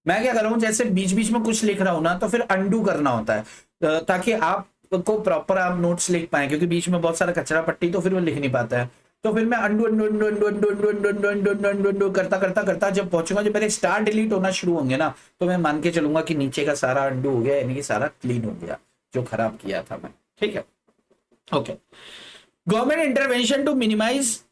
Speaker 1: मैं क्या कर रहा हूं, जैसे बीच बीच में कुछ लिख रहा हूं ना तो फिर अंडू करना होता है ताकि आपको प्रॉपर आप नोट्स लिख पाए, क्योंकि बीच में बहुत सारा कचरा पट्टी तो फिर वो लिख नहीं पाता है। तो फिर मैं undo undo undo undo undo undo undo undo undo undo undo undo करता करता करता जब पहुंचूंगा, जब मेरे स्टार डिलीट होना शुरू होंगे ना, तो मैं मान के चलूंगा कि नीचे का सारा अंडू हो गया, यानी कि सारा क्लीन हो गया जो खराब किया था मैं। ठीक है, okay. Government intervention to minimise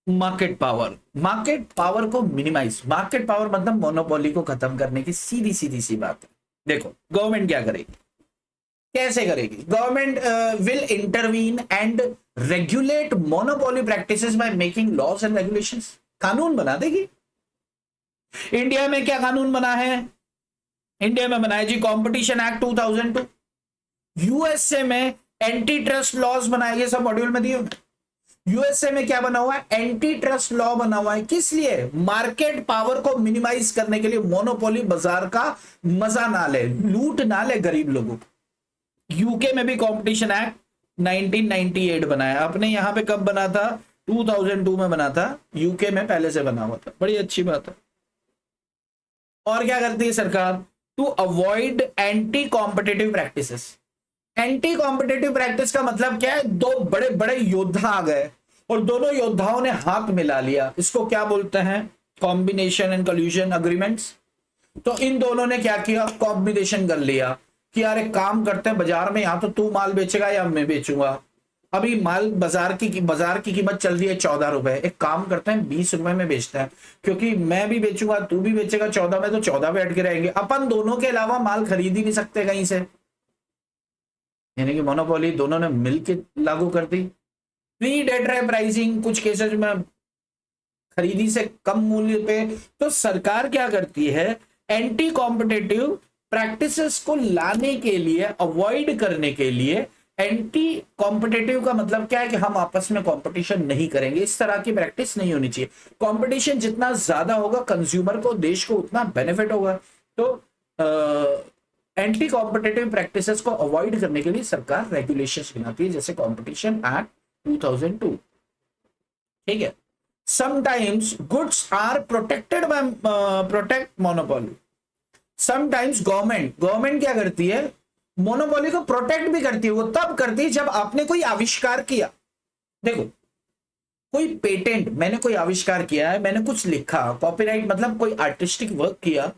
Speaker 1: market power. Market power को मिनिमाइज, मार्केट पावर मतलब मोनोपोली को खत्म करने की सीधी सीधी सी बात है। देखो गवर्नमेंट क्या करेगी, कैसे करेगी। Government will intervene and regulate monopoly practices by making laws and regulations. कानून बना देगी। इंडिया में क्या कानून बना है, इंडिया में बना है जी कंपटीशन एक्ट 2002। यूएसए में एंटी ट्रस्ट लॉज बनाए गए, सब मॉड्यूल में दिए हुए। यूएसए में क्या बना हुआ है, एंटी ट्रस्ट लॉ बना हुआ है। किस लिए, मार्केट पावर को मिनिमाइज करने के लिए, मोनोपोली बाजार का मजा ना ले, लूट ना ले गरीब लोगों को। यूके में भी कंपटीशन एक्ट 1998 बनाया, अपने यहाँ पे कब बना था? 2002 में बना था, यूके में पहले से बना हुआ था। बड़ी अच्छी बात है। और क्या करती है सरकार? To avoid anti competitive practices. Anti competitive practice का मतलब क्या है? दो बड़े बड़े योद्धा आ गए और दोनों योद्धाओं ने हाथ मिला लिया, इसको क्या बोलते हैं? Combination and कल्यूजन agreements. तो इन दोनों ने क्या किया? कॉम्बिनेशन कर लिया कि यार एक काम करते हैं, बाजार में या तो तू माल बेचेगा या मैं बेचूंगा। अभी माल बाजार की कीमत चल रही है 14 रुपए, एक काम करते हैं 20 रुपए में बेचते हैं, क्योंकि मैं भी बेचूंगा तू भी बेचेगा 14 में, तो 14 पे अटके रहेंगे, अपन दोनों के अलावा माल खरीद ही नहीं सकते कहीं से। यानी कि मोनोपोली दोनों ने मिलकर लागू कर दी। प्रीडेटरी प्राइसिंग, कुछ केसेस में खरीदी से कम मूल्य पे। तो सरकार क्या करती है? एंटी कॉम्पिटिटिव प्रैक्टिसेस को लाने के लिए, अवॉइड करने के लिए। एंटी कॉम्पिटिटिव का मतलब क्या है? कि हम आपस में कंपटीशन नहीं करेंगे, इस तरह की प्रैक्टिस नहीं होनी चाहिए। कंपटीशन जितना ज्यादा होगा कंज्यूमर को, देश को उतना बेनिफिट होगा। तो एंटी कॉम्पिटिटिव प्रैक्टिसेस को अवॉइड करने के लिए सरकार रेगुलेशंस बनाती है, जैसे कॉम्पिटिशन एक्ट 2002। ठीक है। Sometimes goods are protected by protect monopoly. Sometimes government क्या करती है? मोनोपोली को प्रोटेक्ट भी करती है। वो तब करती है जब आपने कोई आविष्कार किया। देखो, कोई पेटेंट, मैंने कोई आविष्कार किया है, मैंने कुछ लिखा, कॉपीराइट मतलब कोई आर्टिस्टिक वर्क किया,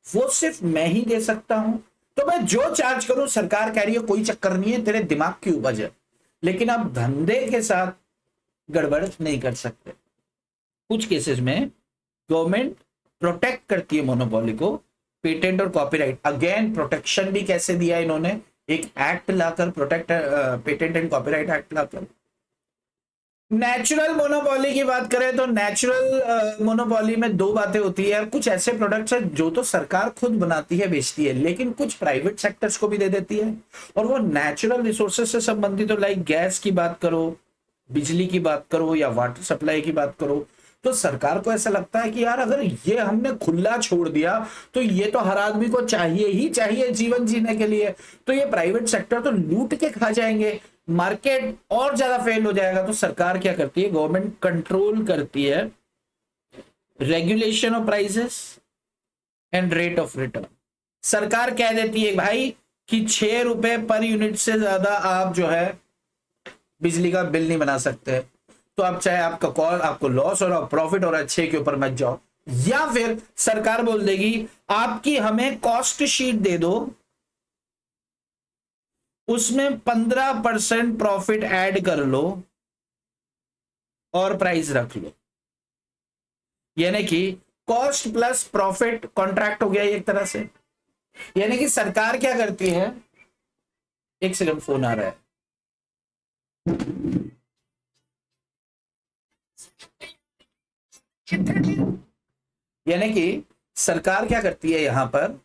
Speaker 1: वो सिर्फ मैं ही दे सकता हूं। तो मैं जो चार्ज करूं, सरकार कह रही है कोई चक्कर नहीं है, तेरे दिमाग की उपज है। लेकिन आप धंधे के साथ गड़बड़ नहीं कर सकते। कुछ केसेस में गवर्नमेंट प्रोटेक्ट करती है मोनोपोली को, पेटेंट और कॉपीराइट। अगेन प्रोटेक्शन भी कैसे दिया इन्होंने? एक act locker, protect patent and copyright act locker. Natural monopoly की बात करें तो नेचुरल मोनोपोली में दो बातें होती है। कुछ ऐसे प्रोडक्ट्स हैं जो तो सरकार खुद बनाती है, बेचती है, लेकिन कुछ प्राइवेट सेक्टर्स को भी दे देती है। और वो नेचुरल रिसोर्सेज से संबंधित हो, लाइक गैस की बात करो, बिजली की बात करो या वाटर सप्लाई की बात करो, तो सरकार को ऐसा लगता है कि यार अगर ये हमने खुला छोड़ दिया तो ये तो हर आदमी को चाहिए ही चाहिए जीवन जीने के लिए, तो ये प्राइवेट सेक्टर तो लूट के खा जाएंगे, मार्केट और ज्यादा फेल हो जाएगा। तो सरकार क्या करती है? गवर्नमेंट कंट्रोल करती है regulation of prices and rate of return. सरकार कह देती है भाई कि 6 रुपए पर यूनिट से ज्यादा आप जो है बिजली का बिल नहीं बना सकते। तो आप चाहे आपका कॉल, आपको लॉस और प्रॉफिट और अच्छे के ऊपर मत जाओ। या फिर सरकार बोल देगी आपकी हमें कॉस्ट शीट दे दो, उसमें 15% प्रॉफिट ऐड कर लो और प्राइस रख लो। यानी कि कॉस्ट प्लस प्रॉफिट कॉन्ट्रैक्ट हो गया एक तरह से। यानी कि सरकार क्या करती है? एक सेकंड, फोन आ रहा है। यानी कि सरकार क्या करती है यहां पर?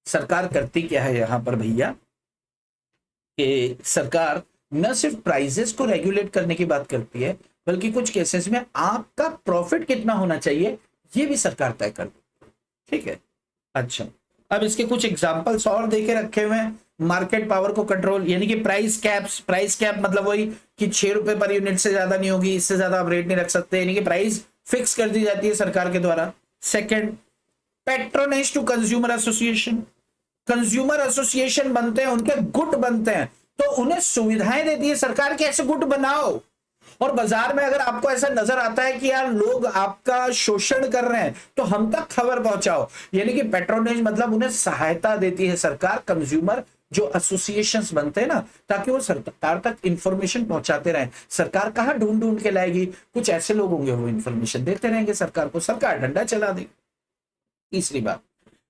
Speaker 1: सरकार करती क्या है यहां पर भैया? कि सरकार न सिर्फ प्राइसेस को रेगुलेट करने की बात करती है, बल्कि कुछ केसेस में आपका प्रॉफिट कितना होना चाहिए ये भी सरकार तय कर देती है। ठीक है। अच्छा, अब इसके कुछ एग्जांपल्स और देके रखे हुए हैं। मार्केट पावर को कंट्रोल, यानी कि प्राइस कैप्स। प्राइस कैप मतलब वही कि 6 रुपए पर यूनिट से ज्यादा नहीं होगी, इससे ज्यादा आप रेट नहीं रख सकते, यानी कि प्राइस फिक्स कर दी जाती है सरकार के द्वारा। Second, patronage to consumer association. Consumer association बनते हैं, उनके गुट बनते हैं, तो उन्हें सुविधाएं देती है सरकार कि ऐसे गुट बनाओ। और बाजार में अगर आपको ऐसा नजर आता है कि यार लोग आपका शोषण कर रहे हैं, तो हम तक खबर पहुंचाओ। यानी कि पैट्रोनेज मतलब उन्हें सहायता देती है सरकार, कंज्यूमर जो एसोसिएशंस बनते हैं ना, ताकि वो सरकार तक इंफॉर्मेशन पहुंचाते रहे। सरकार कहां ढूंढ ढूंढ के लाएगी? कुछ ऐसे लोग होंगे वो इंफॉर्मेशन देते रहेंगे सरकार को, सरकार डंडा चला देगी। तीसरी बात,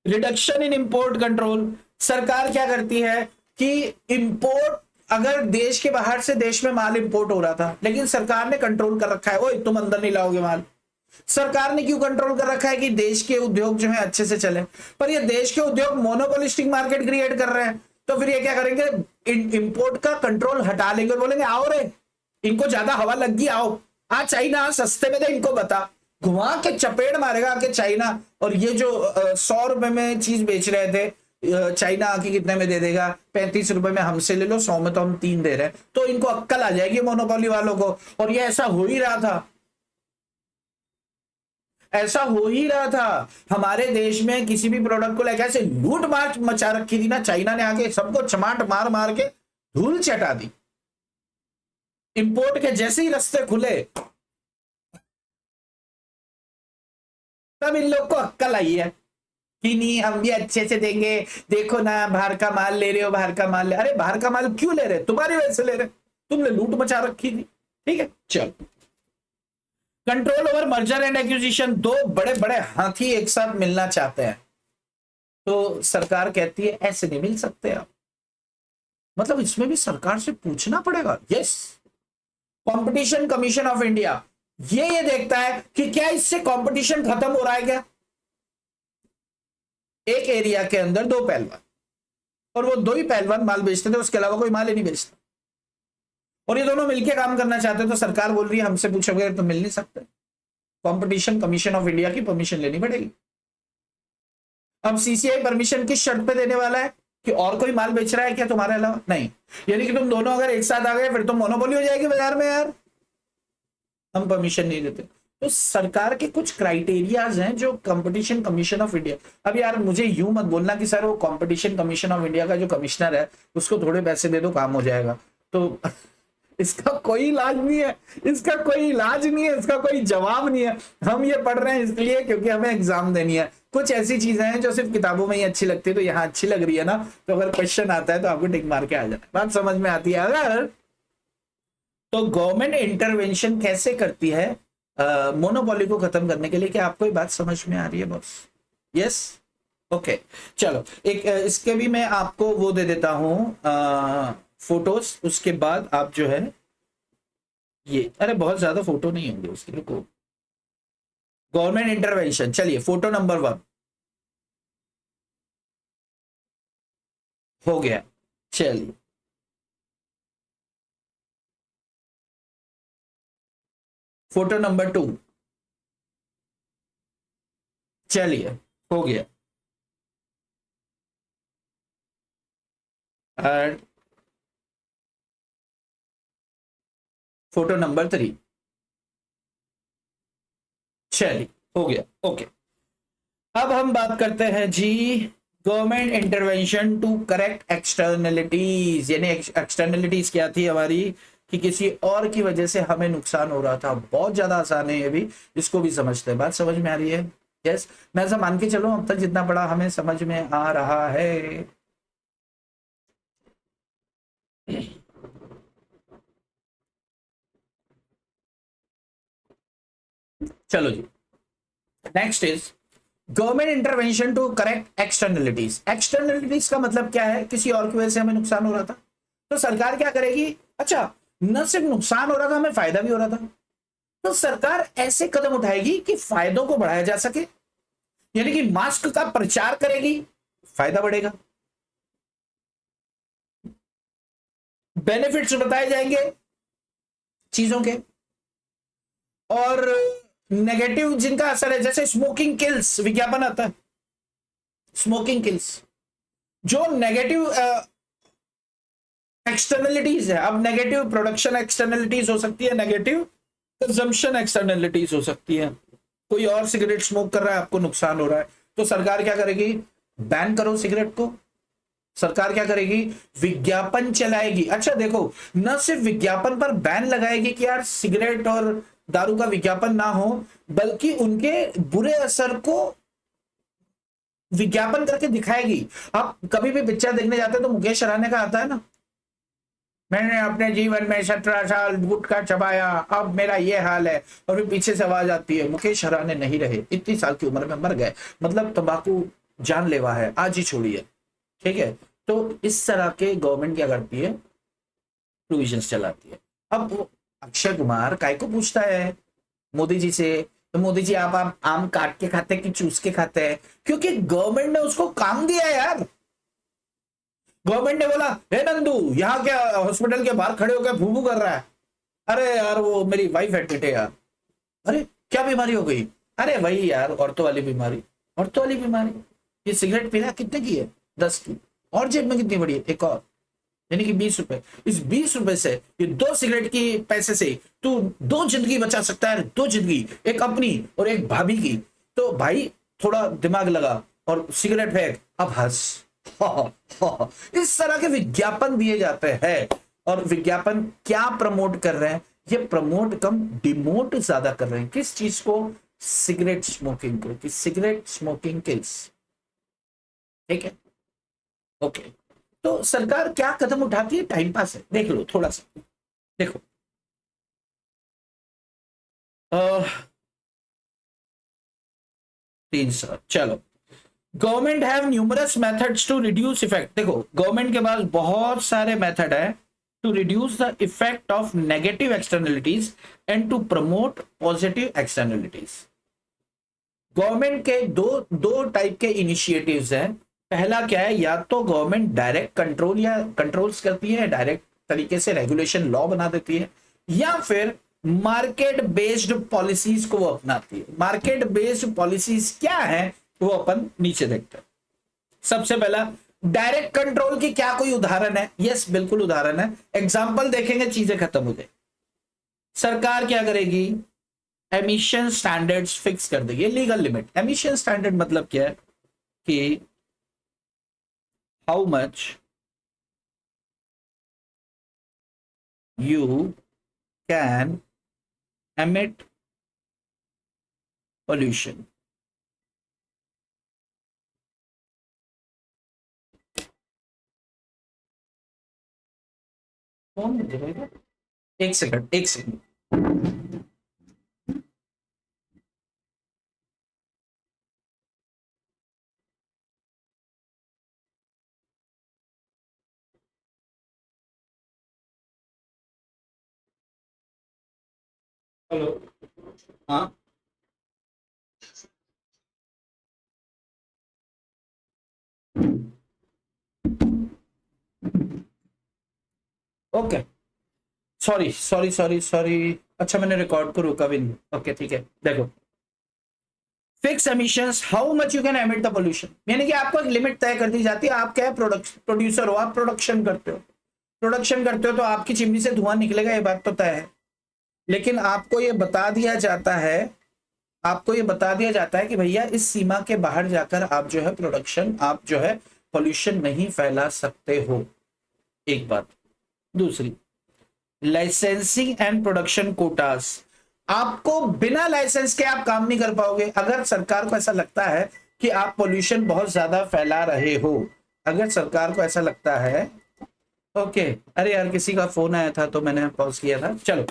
Speaker 1: रिडक्शन इन इंपोर्ट कंट्रोल। सरकार क्या करती है कि इंपोर्ट, अगर देश के बाहर से देश में माल इंपोर्ट हो रहा था, लेकिन सरकार ने कंट्रोल कर रखा है, ओए तुम अंदर नहीं लाओगे माल। सरकार ने क्यों कंट्रोल कर रखा है? कि देश के उद्योग जो है अच्छे से चले। पर ये देश के उद्योग मोनोपोलिस्टिक मार्केट क्रिएट कर रहे हैं, तो फिर ये क्या करेंगे? इंपोर्ट का कंट्रोल हटा लेंगे और बोलेंगे आओ रे, इनको ज्यादा हवा लग गई, आओ आ चाइना सस्ते में दे, इनको बता। घुमा के चपेट मारेगा आके चाइना। और ये जो 100 रुपए में चीज बेच रहे थे, चाइना आके कितने में दे देगा, 35 रुपए में हमसे ले लो, 100 में तो हम 3 दे रहे हैं, तो इनको अक्कल आ जाएगी मोनोपोली वालों को। और ये ऐसा हो ही रहा था, ऐसा हो ही रहा था। हमारे देश में किसी भी प्रोडक्ट को लेकर ऐसे लूट मार मचा रखी थी ना, चाइना ने आके सबको चमाट मार मार के धूल चटा दी। इंपोर्ट के जैसे ही रास्ते खुले तब इन लोग को अक्कल आई है कि नहीं हम भी अच्छे से देंगे, देखो ना बाहर का माल ले रहे हो, बाहर का माल ले, अरे बाहर का माल क्यों ले रहे, तुम्हारी वजह से ले रहे, तुमने लूट मचा रखी थी। ठीक है, चल। Control over merger and acquisition, दो बड़े बड़े हाथी एक साथ मिलना चाहते हैं, तो सरकार कहती है ऐसे नहीं मिल सकते आप। मतलब इसमें भी सरकार से पूछना पड़ेगा। Yes, competition commission of India ये देखता है कि क्या इससे कंपटीशन खत्म हो रहा है क्या। एक एरिया के अंदर दो पहलवान, और वो दो ही पहलवान माल बेचते थे, उसके अलावा कोई माल ही नहीं बेचता, और ये दोनों मिलकर काम करना चाहते, तो सरकार बोल रही है हमसे पूछे बगैर तो मिल नहीं सकते, कंपटीशन कमीशन ऑफ इंडिया की परमिशन लेनी पड़ेगी। अब सीसीआई परमिशन किस शर्त पे देने वाला है कि और कोई माल बेच रहा है क्या तुम्हारे अलावा, नहीं, यानी कि तुम दोनों अगर एक साथ आ गए फिर तो मोनोपोली हो जाएगी बाजार में, यार हम परमिशन नहीं देते। तो सरकार के कुछ क्राइटेरियाज हैं जो कंपटीशन कमीशन ऑफ इंडिया, अब यार मुझे यूं मत बोलना कि सर वो कंपटीशन कमीशन ऑफ इंडिया का जो कमिश्नर है उसको थोड़े पैसे दे दो काम हो जाएगा, तो इसका कोई इलाज नहीं है, इसका कोई इलाज नहीं है, इसका कोई जवाब नहीं है। हम ये पढ़ रहे हैं इसलिए क्योंकि हमें एग्जाम देनी है। कुछ ऐसी चीजें हैं जो सिर्फ किताबों में ही अच्छी लगती है, तो यहाँ अच्छी लग रही है ना, तो अगर क्वेश्चन आता है तो आपको टिक मार के आ जाना, बात समझ में आती है। अगर तो गवर्नमेंट इंटरवेंशन कैसे करती है मोनोपोली को खत्म करने के लिए, क्या आपको ये बात समझ में आ रही है बॉस? यस, ओके, चलो एक इसके भी मैं आपको वो दे देता हूं फोटोज, उसके बाद आप जो है ये, अरे बहुत ज्यादा फोटो नहीं होंगे उसके, रुको। गवर्नमेंट इंटरवेंशन, चलिए फोटो नंबर 1 हो गया, चलिए फोटो नंबर 2, चलिए हो गया, और फोटो नंबर 3, चलिए हो गया, ओके। अब हम बात करते हैं जी government intervention to correct externalities, यानी एक्सटर्नलिटीज क्या थी हमारी कि किसी और की वजह से हमें नुकसान हो रहा था। बहुत ज्यादा आसान है ये भी, इसको भी समझते हैं, बात समझ में आ रही है? यस, मैं ऐसा मान के चलो अब तक जितना पढ़ा हमें समझ में आ रहा है। चलो जी, next is government intervention to correct externalities. Externalities का मतलब क्या है? किसी और की वजह से हमें नुकसान हो रहा था, तो सरकार क्या करेगी? अच्छा, न सिर्फ नुकसान हो रहा था, हमें फायदा भी हो रहा था, तो सरकार ऐसे कदम उठाएगी कि फायदों को बढ़ाया जा सके, यानी कि मास्क का प्रचार करेगी, फायदा बढ़ेगा, बेनिफिट्स बताए जाएंगे चीजों के, और नेगेटिव जिनका असर है, जैसे स्मोकिंग किल्स विज्ञापन आता है, स्मोकिंग किल्स, जो नेगेटिव एक्सटर्नलिटीज है। अब नेगेटिव प्रोडक्शन एक्सटर्नलिटीज हो सकती है, नेगेटिव कंजम्पशन एक्सटर्नलिटीज हो सकती है। कोई और सिगरेट स्मोक कर रहा है, आपको नुकसान हो रहा है, तो सरकार क्या करेगी? बैन करो सिगरेट को। सरकार क्या करेगी? विज्ञापन चलाएगी। अच्छा देखो, न सिर्फ विज्ञापन पर बैन लगाएगी कि यार सिगरेट और दारू का विज्ञापन ना हो, बल्कि उनके बुरे असर को विज्ञापन करके दिखाएगी। आप कभी भी पिक्चर देखने जाते हैं तो मुकेश सहराने का आता है ना, मैंने अपने जीवन में 17 साल गुटखा चबाया, अब मेरा ये हाल है, और फिर पीछे से आवाज आती है मुकेश सहराने नहीं रहे, इतनी साल की उम्र में मर गए, मतलब तंबाकू जानलेवा है, आज ही छोड़िए। ठीक है, तो इस तरह के गवर्नमेंट क्या करती है? प्रोविजंस चलाती है। अब अक्षय कुमार काय को पूछता है मोदी जी से, तो मोदी जी आप आम काट के खाते हैं कि चूस के खाते हैं? क्योंकि गवर्नमेंट ने उसको काम दिया है यार। गवर्नमेंट ने बोला, हे नंदू यहाँ क्या हॉस्पिटल के बाहर खड़े होकर भूभू कर रहा है? अरे यार वो मेरी वाइफ एडमिट है यार। अरे क्या बीमारी हो गई? अरे वही यार औरतों वाली बीमारी। औरतों वाली बीमारी? ये सिगरेट पीना कितने की है? 10 की, और जेब में कितनी पड़ी है, एक और, यानी कि 20 रुपए। इस 20 रुपए से, ये 2 सिगरेट की पैसे से तू 2 जिंदगी बचा सकता है, 2 जिंदगी, एक अपनी और एक भाभी की। तो भाई थोड़ा दिमाग लगा और सिगरेट फेंक, अब हंस। इस तरह के विज्ञापन दिए जाते हैं। और विज्ञापन क्या प्रमोट कर रहे हैं, ये प्रमोट कम डिमोट ज्यादा कर रहे हैं, किस चीज को, सिगरेट स्मोकिंग को, कि सिगरेट स्मोकिंग किल्स। ठीक है, ओके। तो सरकार क्या कदम उठाती है, टाइम पास है, देख लो थोड़ा सा, देखो। तीन सौ, चलो। Government have numerous methods to reduce effect. देखो गवर्नमेंट के पास बहुत सारे मेथड है to reduce the effect of negative externalities and to promote positive externalities. Government के दो दो टाइप के इनिशिएटिव्स हैं। पहला क्या है, या तो गवर्नमेंट डायरेक्ट कंट्रोल या कंट्रोल्स करती है, डायरेक्ट तरीके से रेगुलेशन लॉ बना देती है, या फिर मार्केट बेस्ड पॉलिसीज को वो अपनाती है। मार्केट बेस्ड पॉलिसीज क्या है वो अपन नीचे देखते हैं। सबसे पहला, डायरेक्ट कंट्रोल की क्या कोई उदाहरण है? यस, बिल्कुल उदाहरण है। एग्जांपल देखेंगे, चीजें खत्म हो जाए। सरकार क्या करेगी, एमिशन स्टैंडर्ड्स फिक्स कर देगी, लीगल लिमिट। एमिशन स्टैंडर्ड मतलब क्या है कि how much you can emit pollution। एक सेकंड, एक सेकंड। हेलो, हाँ, okay, sorry sorry sorry sorry. अच्छा, मैंने रिकॉर्ड को रोका भी नहीं। ओके ठीक है, देखो, fix emissions, how much you can emit the pollution, यानी कि आपको एक लिमिट तय कर दी जाती है। आप क्या है, प्रोड्यूसर हो, आप प्रोडक्शन करते हो, प्रोडक्शन करते हो तो आपकी चिमनी से धुआं निकलेगा, ये बात तो तय है। लेकिन आपको ये बता दिया जाता है, आपको ये बता दिया जाता है कि भैया इस सीमा के बाहर जाकर आप जो है प्रोडक्शन, आप जो है पोल्यूशन नहीं फैला सकते हो। एक बात। दूसरी, लाइसेंसिंग एंड प्रोडक्शन कोटास। आपको बिना लाइसेंस के आप काम नहीं कर पाओगे। अगर सरकार को ऐसा लगता है कि आप पोल्यूशन बहुत ज्यादा फैला रहे हो, अगर सरकार को ऐसा लगता है, ओके, अरे यार किसी का फोन आया था तो मैंने पॉज किया था। चलो,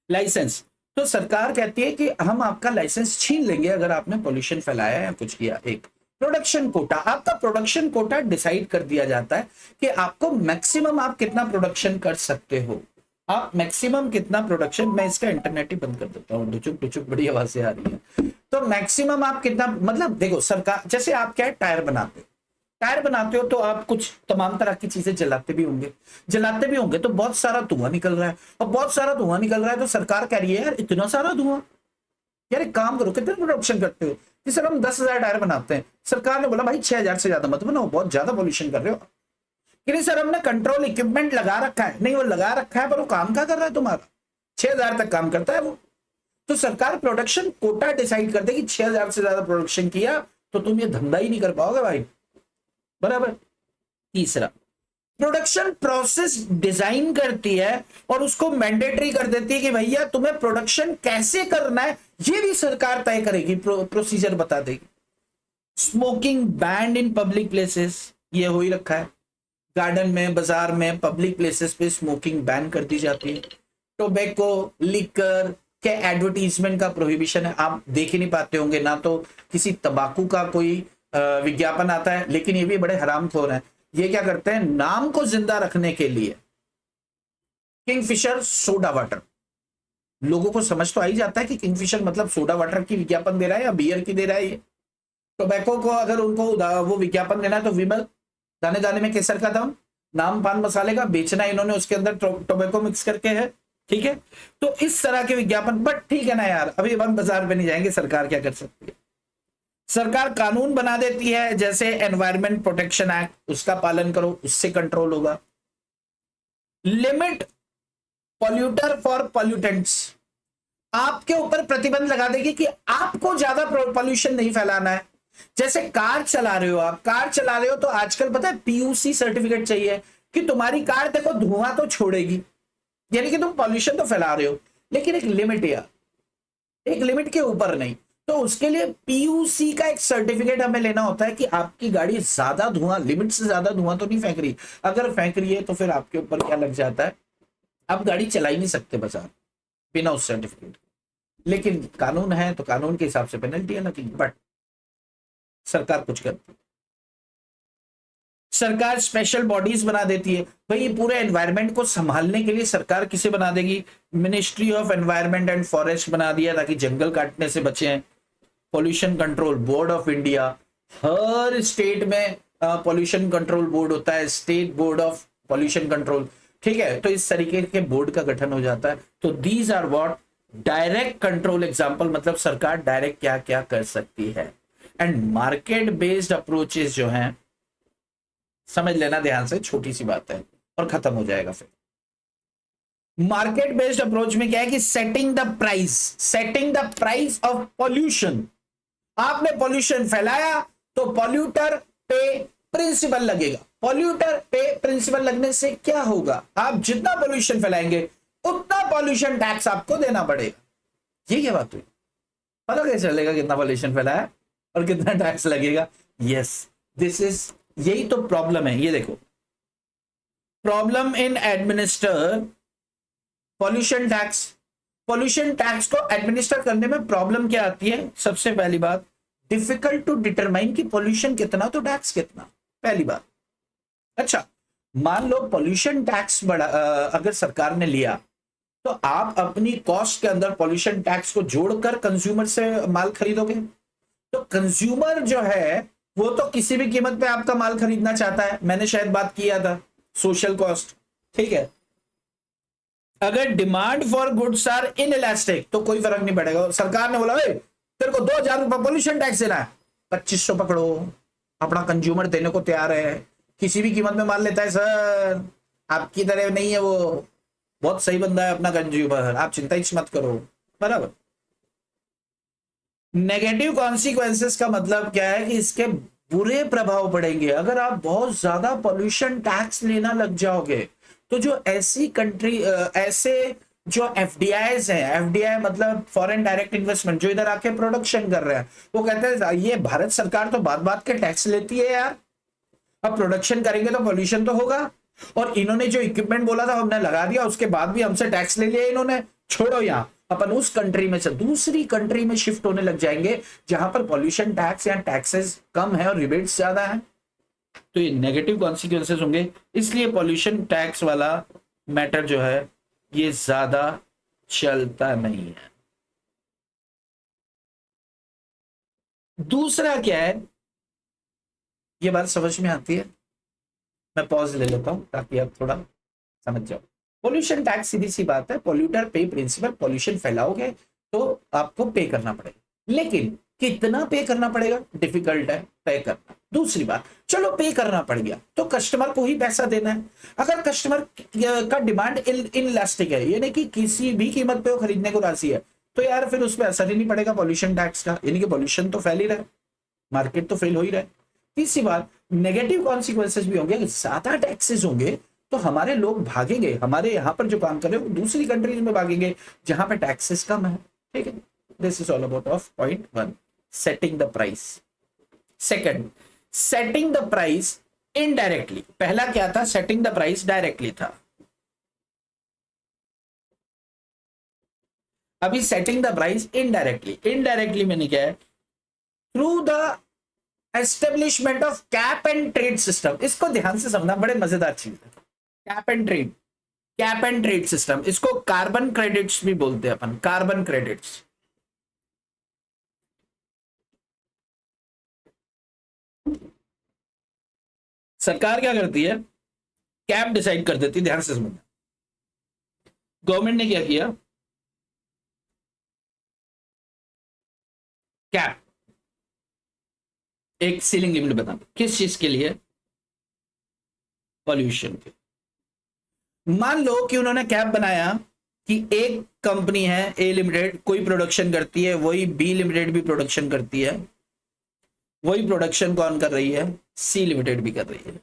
Speaker 1: लाइसेंस, तो सरकार कहती है कि हम आपका लाइसेंस छीन लेंगे अगर आपने पोल्यूशन फैलाया या कुछ किया। एक प्रोडक्शन कोटा, आपका प्रोडक्शन कोटा डिसाइड कर दिया जाता है कि आपको मैक्सिमम आप कितना प्रोडक्शन कर सकते हो, आप मैक्सिमम कितना प्रोडक्शन। मैं इसका इंटरनेट ही बंद कर देता हूँ, डुचुक डुचुक बड़ी आवाजें आ रही है। तो मैक्सिमम आप कितना, मतलब देखो सरकार, जैसे आप क्या है, टायर बनाते हो, टायर बनाते हो तो आप कुछ तमाम तरह की चीजें जलाते भी होंगे तो बहुत सारा धुआं निकल रहा है, और बहुत सारा धुआं निकल रहा है तो सरकार कह रही है यार इतना सारा धुआं, यार एक काम करो, कितने प्रोडक्शन करते हो कि सर हम 10,000 टायर बनाते हैं। सरकार ने बोला भाई 6,000 से ज्यादा मत बनाओ, बहुत ज्यादा पॉल्यूशन कर रहे हो। कि नहीं सर हमने कंट्रोल इक्विपमेंट लगा रखा है। नहीं, वो लगा रखा है पर वो काम क्या कर रहा है तुम्हारा, 6,000 तक काम करता है वो। तो सरकार प्रोडक्शन कोटा डिसाइड कर दे कि 6,000 से ज्यादा प्रोडक्शन किया तो तुम ये धंधा ही नहीं कर पाओगे भाई, बराबर। तीसरा, प्रोडक्शन प्रोसेस डिजाइन करती है और उसको मैंडेटरी कर देती है कि भैया तुम्हें प्रोडक्शन कैसे करना है ये भी सरकार तय करेगी, प्रोसीजर बता देगी। Smoking band in public places, ये हो ही रखा है, गार्डन में, बाजार में, पब्लिक प्लेसेस पे स्मोकिंग बैन कर दी जाती है। टोबैको, लिकर के एडवर्टीजमेंट का प्रोहिबिशन है, आप देख ही नहीं पाते होंगे, ना तो किसी तंबाकू का कोई विज्ञापन आता है। लेकिन ये भी बड़े हरामखोर हैं, ये क्या करते हैं, नाम को जिंदा रखने के लिए किंगफिशर सोडा वाटर, लोगों को समझ तो आ ही जाता है कि किंगफिशर मतलब सोडा वाटर की विज्ञापन दे रहा है या बियर की दे रहा है। ये टोबैको को अगर उनको वो विज्ञापन देना है तो विमल, दाने दाने में केसर का दाम, नाम पान मसाले का बेचना इन्होंने उसके अंदर टोबैको मिक्स करके है, ठीक है। तो इस तरह के विज्ञापन, बट ठीक है ना यार, अभी हम बाजार पे नहीं जाएंगे, सरकार क्या कर सकती है। सरकार कानून बना देती है, जैसे एनवायरमेंट प्रोटेक्शन एक्ट, उसका पालन करो, उससे कंट्रोल होगा। लिमिट पॉल्यूटर फॉर पॉल्यूटेंट्स, आपके ऊपर प्रतिबंध लगा देगी कि आपको ज्यादा पॉल्यूशन नहीं फैलाना है। जैसे कार चला रहे हो, आप कार चला रहे हो तो आजकल पता है पीयूसी सर्टिफिकेट चाहिए कि तुम्हारी कार देखो धुआं तो छोड़ेगी, यानी कि तुम पॉल्यूशन तो फैला रहे हो, लेकिन एक लिमिट है, एक लिमिट के ऊपर नहीं। तो उसके लिए पीयूसी का एक सर्टिफिकेट हमें लेना होता है कि आपकी गाड़ी ज्यादा धुआं, लिमिट से ज्यादा धुआं तो नहीं फेंक रही। अगर फेंक रही है तो फिर आपके ऊपर क्या लग जाता है, आप गाड़ी चला ही नहीं सकते बाजार बिना उस सर्टिफिकेट। लेकिन कानून है तो कानून के हिसाब से पेनल्टी है, लेकिन बट सरकार कुछ करती है। सरकार स्पेशल बॉडीज बना देती है, भाई पूरे एनवायरनमेंट को संभालने के लिए सरकार किसे बना देगी, ministry of environment and forest बना दिया ताकि जंगल काटने से बचें। Pollution control board of India, her state में पॉल्यूशन कंट्रोल बोर्ड होता है, state board of pollution control, ठीक है। तो इस तरीके के बोर्ड का गठन हो जाता है। तो these are what direct control example, मतलब सरकार डायरेक्ट क्या क्या कर सकती है। एंड मार्केट बेस्ड अप्रोचेस जो हैं, समझ लेना ध्यान से, छोटी सी बात है और खत्म हो जाएगा फिर। मार्केट बेस्ड अप्रोच में क्या है कि setting the price, setting the price of pollution. आपने पॉल्यूशन फैलाया तो पॉल्यूटर पे प्रिंसिपल लगेगा। पॉल्यूटर पे प्रिंसिपल लगने से क्या होगा, आप जितना पॉल्यूशन फैलाएंगे उतना पॉल्यूशन टैक्स आपको देना पड़ेगा। ये क्या बात हुई, पता कैसे चलेगा कितना पॉल्यूशन फैलाया और कितना टैक्स लगेगा। यस, दिस इज, यही तो प्रॉब्लम है। ये देखो, problem in administer pollution tax. Pollution tax को एडमिनिस्टर करने में प्रॉब्लम क्या आती है, सबसे पहली बात, डिफिकल्ट टू डिटरमाइन कि पॉल्यूशन कितना तो टैक्स कितना, पहली बात। अच्छा, मान लो पॉल्यूशन टैक्स बड़ा अगर सरकार ने लिया, तो आप अपनी कॉस्ट के अंदर पॉल्यूशन टैक्स को जोड़कर कंज्यूमर से माल खरीदोगे। तो कंज्यूमर जो है वो तो किसी भी कीमत पे आपका माल खरीदना चाहता है, मैंने शायद बात किया था सोशल कॉस्ट, ठीक है। अगर demand for goods are inelastic तो कोई फर्क नहीं पड़ेगा। सरकार ने बोला तेरे को 2,000 रुपए पॉल्यूशन टैक्स देना है, 2500 पकड़ो, अपना कंज्यूमर देने को तैयार है, किसी भी कीमत में माल लेता है सर, आपकी तरह नहीं है वो, बहुत सही बंदा है अपना कंज्यूमर, आप चिंता ही मत करो, बराबर। नेगेटिव कॉन्सिक्वेंसेस का मतलब क्या है कि इसके बुरे प्रभाव पड़ेंगे। अगर आप बहुत ज्यादा पॉल्यूशन टैक्स लेना लग जाओगे तो जो ऐसी कंट्री, ऐसे जो एफडीआईज हैं, एफडीआई मतलब फॉरेन डायरेक्ट इन्वेस्टमेंट, जो इधर आके प्रोडक्शन कर रहे हैं, वो कहते हैं ये भारत सरकार तो बात बात के टैक्स लेती है यार, अब प्रोडक्शन करेंगे तो पॉल्यूशन तो होगा, और इन्होंने जो इक्विपमेंट बोला था हमने लगा दिया, उसके बाद भी हमसे टैक्स ले लिया इन्होंने, छोड़ो यहां, अपन उस कंट्री में से दूसरी कंट्री में शिफ्ट होने लग जाएंगे जहां पर पॉल्यूशन टैक्स या टैक्सेस कम है और रिबेट्स ज्यादा है। तो ये नेगेटिव कॉन्सिक्वेंसेस होंगे, इसलिए पॉल्यूशन टैक्स वाला मैटर जो है ये ज्यादा चलता नहीं है। दूसरा क्या है, ये बात समझ में आती है, मैं पॉज ले लेता हूं ताकि आप थोड़ा समझ जाओ। पोल्यूशन टैक्स सीधी सी बात है, पोल्यूटर पे प्रिंसिपल, पोल्यूशन फैलाओगे तो आपको पे करना पड़ेगा, लेकिन कितना पे करना पड़ेगा डिफिकल्ट है पे करना। दूसरी बात, चलो पे करना पड़ गया तो कस्टमर को ही पैसा देना है। अगर कस्टमर का डिमांड इन इलास्टिक है, यानी कि किसी भी कीमत पे वो खरीदने को राजी है, तो यार फिर उस पर असर ही नहीं पड़ेगा पॉल्यूशन टैक्स का, यानी कि पॉल्यूशन तो फैल ही रहा है, मार्केट तो फेल हो ही रहा है। तीसरी बात, नेगेटिव कॉन्सिक्वेंसेस भी होंगे, ज्यादा टैक्सेस होंगे तो हमारे लोग भागेंगे, हमारे यहां पर जो काम कर रहे हैं वो दूसरी कंट्रीज में भागेंगे जहां पे टैक्सेस कम है, ठीक है। This is all about of point one, setting the price. Second, setting the price indirectly. पहला क्या था, सेटिंग द प्राइस डायरेक्टली था, अभी setting the price indirectly. Indirectly मैंने क्या है, through the establishment of cap and trade system. इसको ध्यान से समझना, बड़े मजेदार चीज है। Cap and trade, cap and trade system, इसको कार्बन क्रेडिट्स भी बोलते हैं अपन, कार्बन क्रेडिट्स। सरकार क्या करती है, कैप डिसाइड कर देती है, ध्यान से समझना। गवर्नमेंट ने क्या किया, कैप, एक सीलिंग लिमिट बता दो, किस चीज के लिए? पॉल्यूशन के। मान लो कि उन्होंने कैप बनाया कि एक कंपनी है ए लिमिटेड, कोई प्रोडक्शन करती है, वही बी लिमिटेड भी प्रोडक्शन करती है, वही प्रोडक्शन कौन कर रही है? सी लिमिटेड भी कर रही है।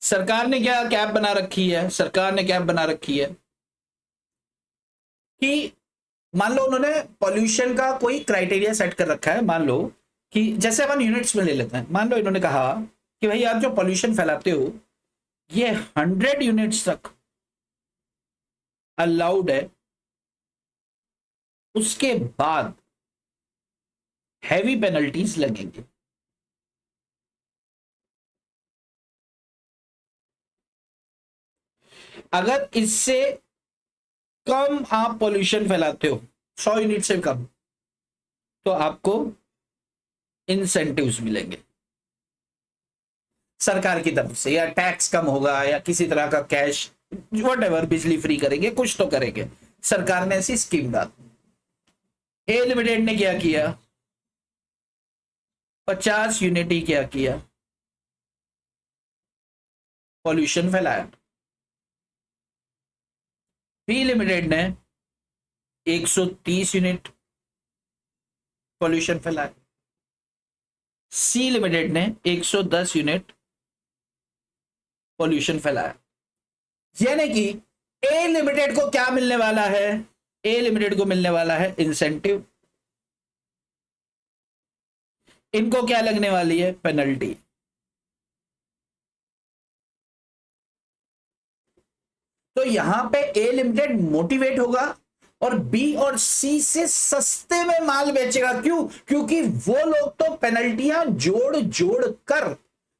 Speaker 1: सरकार ने क्या कैप बना रखी है? सरकार ने कैप बना रखी है कि मान लो उन्होंने पॉल्यूशन का कोई क्राइटेरिया सेट कर रखा है। मान लो कि जैसे अपन यूनिट्स में ले लेते हैं, मान लो इन्होंने कहा कि भाई आप जो पॉल्यूशन फैलाते हो ये 100 यूनिट्स तक अलाउड है, उसके बाद हैवी पेनल्टीज लगेंगे। अगर इससे कम आप पॉल्यूशन फैलाते हो, 100 यूनिट से कम, तो आपको इंसेंटिव्स मिलेंगे सरकार की तरफ से, या टैक्स कम होगा, या किसी तरह का कैश व्हाटएवर, बिजली फ्री करेंगे, कुछ तो करेंगे। सरकार ने ऐसी स्कीम डाली। ए लिमिटेड ने क्या किया? 50 यूनिट ही क्या किया? पॉल्यूशन फैलाया। बी लिमिटेड ने 130 यूनिट पॉल्यूशन फैलाया। सी लिमिटेड ने 110 यूनिट पॉल्यूशन फैलाया। यानी कि ए लिमिटेड को क्या मिलने वाला है? ए लिमिटेड को मिलने वाला है इंसेंटिव, इनको क्या लगने वाली है? पेनल्टी। तो यहां पे ए लिमिटेड मोटिवेट होगा और बी और सी से सस्ते में माल बेचेगा। क्यों? क्योंकि वो लोग तो पेनल्टियां जोड़ जोड़ कर,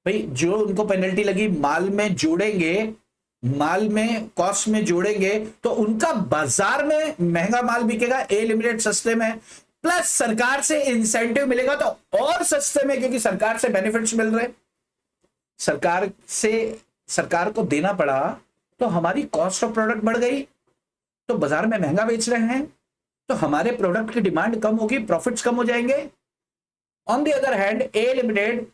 Speaker 1: भाई जो उनको पेनल्टी लगी माल में जोड़ेंगे, माल में कॉस्ट में जोड़ेंगे, तो उनका बाजार में महंगा माल बिकेगा, ए लिमिटेड सस्ते में, प्लस सरकार से इंसेंटिव मिलेगा तो और सस्ते में, क्योंकि सरकार से बेनिफिट्स मिल रहे, सरकार से, सरकार को देना पड़ा तो हमारी कॉस्ट ऑफ प्रोडक्ट बढ़ गई, तो बाजार में महंगा बेच रहे हैं, तो हमारे प्रोडक्ट की डिमांड कम होगी, प्रॉफिट्स कम हो जाएंगे। On the other hand A limited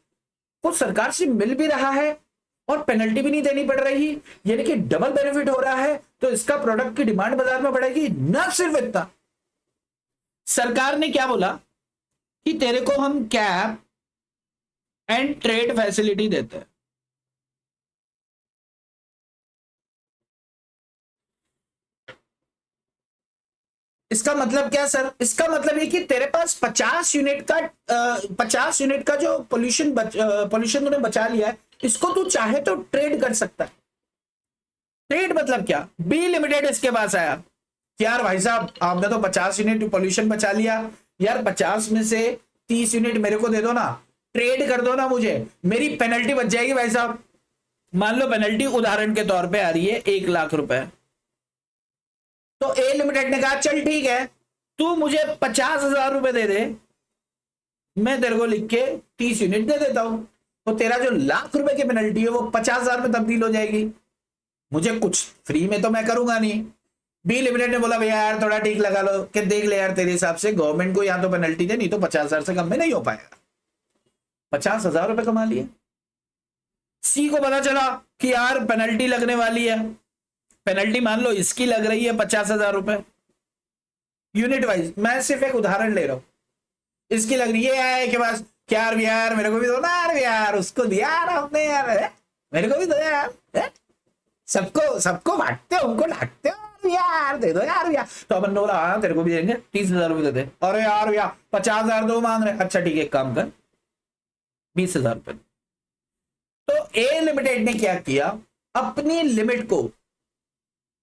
Speaker 1: को सरकार से मिल भी रहा है और पेनल्टी भी नहीं देनी पड़ रही, यानी कि डबल बेनिफिट हो रहा है, तो इसका प्रोडक्ट की डिमांड बाजार में बढ़ेगी। न सिर्फ इतना, सरकार ने क्या बोला कि तेरे को हम कैप एंड ट्रेड फैसिलिटी देते हैं। इसका मतलब क्या सर? इसका मतलब ये कि तेरे पास 50 यूनिट का 50 यूनिट का जो पोल्यूशन तूने बचा लिया है, इसको तू चाहे तो ट्रेड कर सकता है। ट्रेड मतलब क्या? बी लिमिटेड इसके पास आया कि यार भाई साहब आपने तो 50 यूनिट पोल्यूशन बचा लिया, यार 50 में से 30 यूनिट मेरे को दे दो ना, ट्रेड कर दो ना, मुझे मेरी पेनल्टी बच जाएगी भाई साहब। मान लो पेनल्टी उदाहरण के तौर पे आ रही है 1 लाख रुपए, तो ए लिमिटेड ने कहा चल ठीक है, तू मुझे 50,000 रुपए दे दे, मैं तेरे को लिख के 30 यूनिट दे देता हूं, तो तेरा जो लाख रुपए की पेनल्टी है वो 50,000 में तब्दील हो जाएगी। मुझे कुछ फ्री में तो मैं करूंगा नहीं। बी लिमिटेड ने बोला भैया यार थोड़ा ठीक लगा लो, कि देख ले यार तेरे हिसाब से गवर्नमेंट को या तो पेनल्टी दे, नहीं तो 50,000 से कम में नहीं हो पाएगा। 50,000 रुपए कमा लिए। सी को पता चला कि यार पेनल्टी लगने वाली है, पेनल्टी मान लो इसकी लग रही है 50,000 रुपए यूनिट वाइज, मैं सिर्फ एक उदाहरण ले रहा हूं, इसकी लग रही है कि बस क्या यार मेरे को भी दो ना यार, यार उसको दिया यार आपने यार, मेरे को भी दो यार, सबको सबको बांटते हो, उनको डांटते हो यार, दे दो यार यार। तो अपन बोला हाँ तेरे को भी देंगे, 30,000 रुपए दे दे। अरे यार यार 50,000 दो मांग रहे, अच्छा ठीक है एक काम कर 20,000 रुपए। तो ए लिमिटेड ने क्या किया, अपनी लिमिट को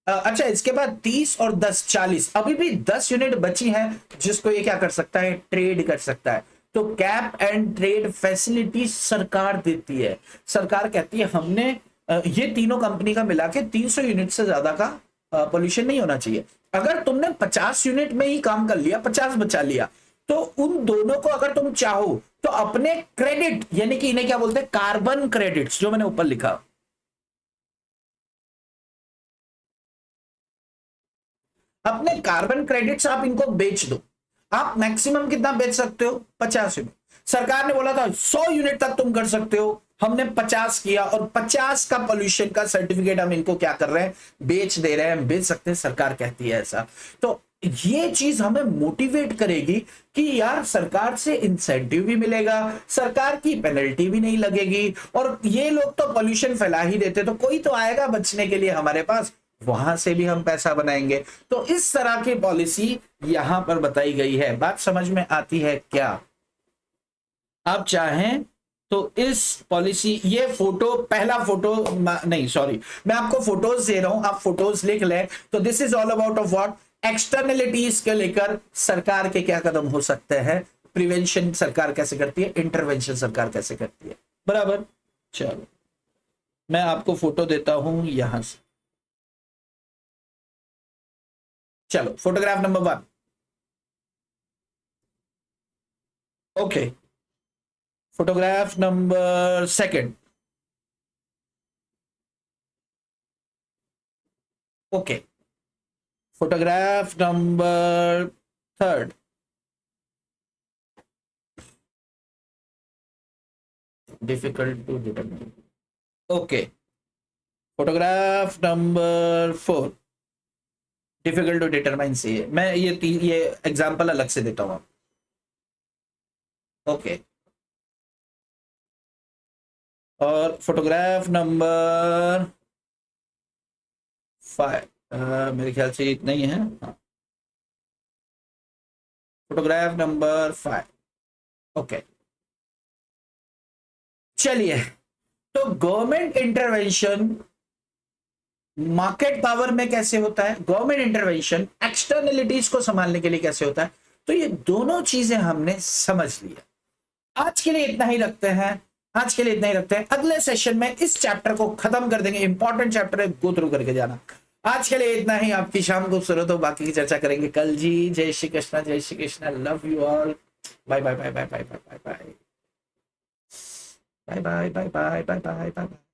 Speaker 1: अच्छा इसके बाद 30 और 10 40, अभी भी 10 यूनिट बची हैं जिसको ये क्या कर सकता है? ट्रेड कर सकता है। तो कैप एंड ट्रेड फैसिलिटी सरकार देती है। सरकार कहती है हमने ये तीनों कंपनी का मिला के 300 यूनिट से ज्यादा का पोल्यूशन नहीं होना चाहिए। अगर तुमने 50 यूनिट में ही काम कर लिया, 50 बचा लिया, तो उन दोनों को अगर तुम चाहो तो अपने क्रेडिट, यानी कि इन्हें क्या बोलते हैं? कार्बन क्रेडिट्स, जो मैंने ऊपर लिखा, अपने कार्बन क्रेडिट्स आप इनको बेच दो। आप मैक्सिमम कितना बेच सकते हो? 50 यूनिट। सरकार ने बोला था 100 यूनिट तक तुम कर सकते हो, हमने 50 किया और 50 का पोल्यूशन का सर्टिफिकेट हम इनको क्या कर रहे हैं, बेच दे रहे हैं। हम बेच सकते हैं, सरकार कहती है ऐसा। तो ये चीज हमें मोटिवेट करेगी कि यार सरकार से इंसेंटिव भी मिलेगा, सरकार की पेनल्टी भी नहीं लगेगी, और ये लोग तो पोल्यूशन फैला ही देते, तो कोई तो आएगा बचने के लिए हमारे पास, वहां से भी हम पैसा बनाएंगे। तो इस तरह की पॉलिसी यहां पर बताई गई है। बात समझ में आती है क्या? आप चाहें तो इस पॉलिसी, ये फोटो, पहला फोटो नहीं सॉरी, मैं आपको फोटोज दे रहा हूं, आप फोटोज लिख लें। तो this is all about of what, externalities के लेकर सरकार के क्या कदम हो सकते हैं, प्रिवेंशन सरकार कैसे करती है, इंटरवेंशन सरकार कैसे करती है, बराबर। चलो मैं आपको फोटो देता हूं यहां से। चलो photograph number 1। Okay, photograph number 2। Okay, photograph number 3। Difficult to determine. Okay, photograph number 4 difficult to determine सी है। मैं ये एग्जांपल अलग से देता हूं। ओके, और फोटोग्राफ नंबर 5 मेरे ख्याल से इतना ही है। हाँ, फोटोग्राफ नंबर 5। ओके, चलिए, तो गवर्नमेंट इंटरवेंशन मार्केट पावर में कैसे होता है, गवर्नमेंट इंटरवेंशन एक्सटर्नलिटीज को संभालने के लिए कैसे होता है, तो ये दोनों चीजें हमने समझ लिया। आज के लिए इतना ही रखते हैं, आज के लिए इतना ही रखते हैं। अगले सेशन में इस चैप्टर को खत्म कर देंगे, इंपॉर्टेंट चैप्टर है, गो थ्रू करके जाना। आज के लिए इतना ही, आपकी शाम खूबसूरत हो, बाकी की चर्चा करेंगे कल जी। जय श्री कृष्णा, जय Shri Krishna, love you all, bye bye bye bye bye bye bye bye bye bye bye bye bye bye bye bye.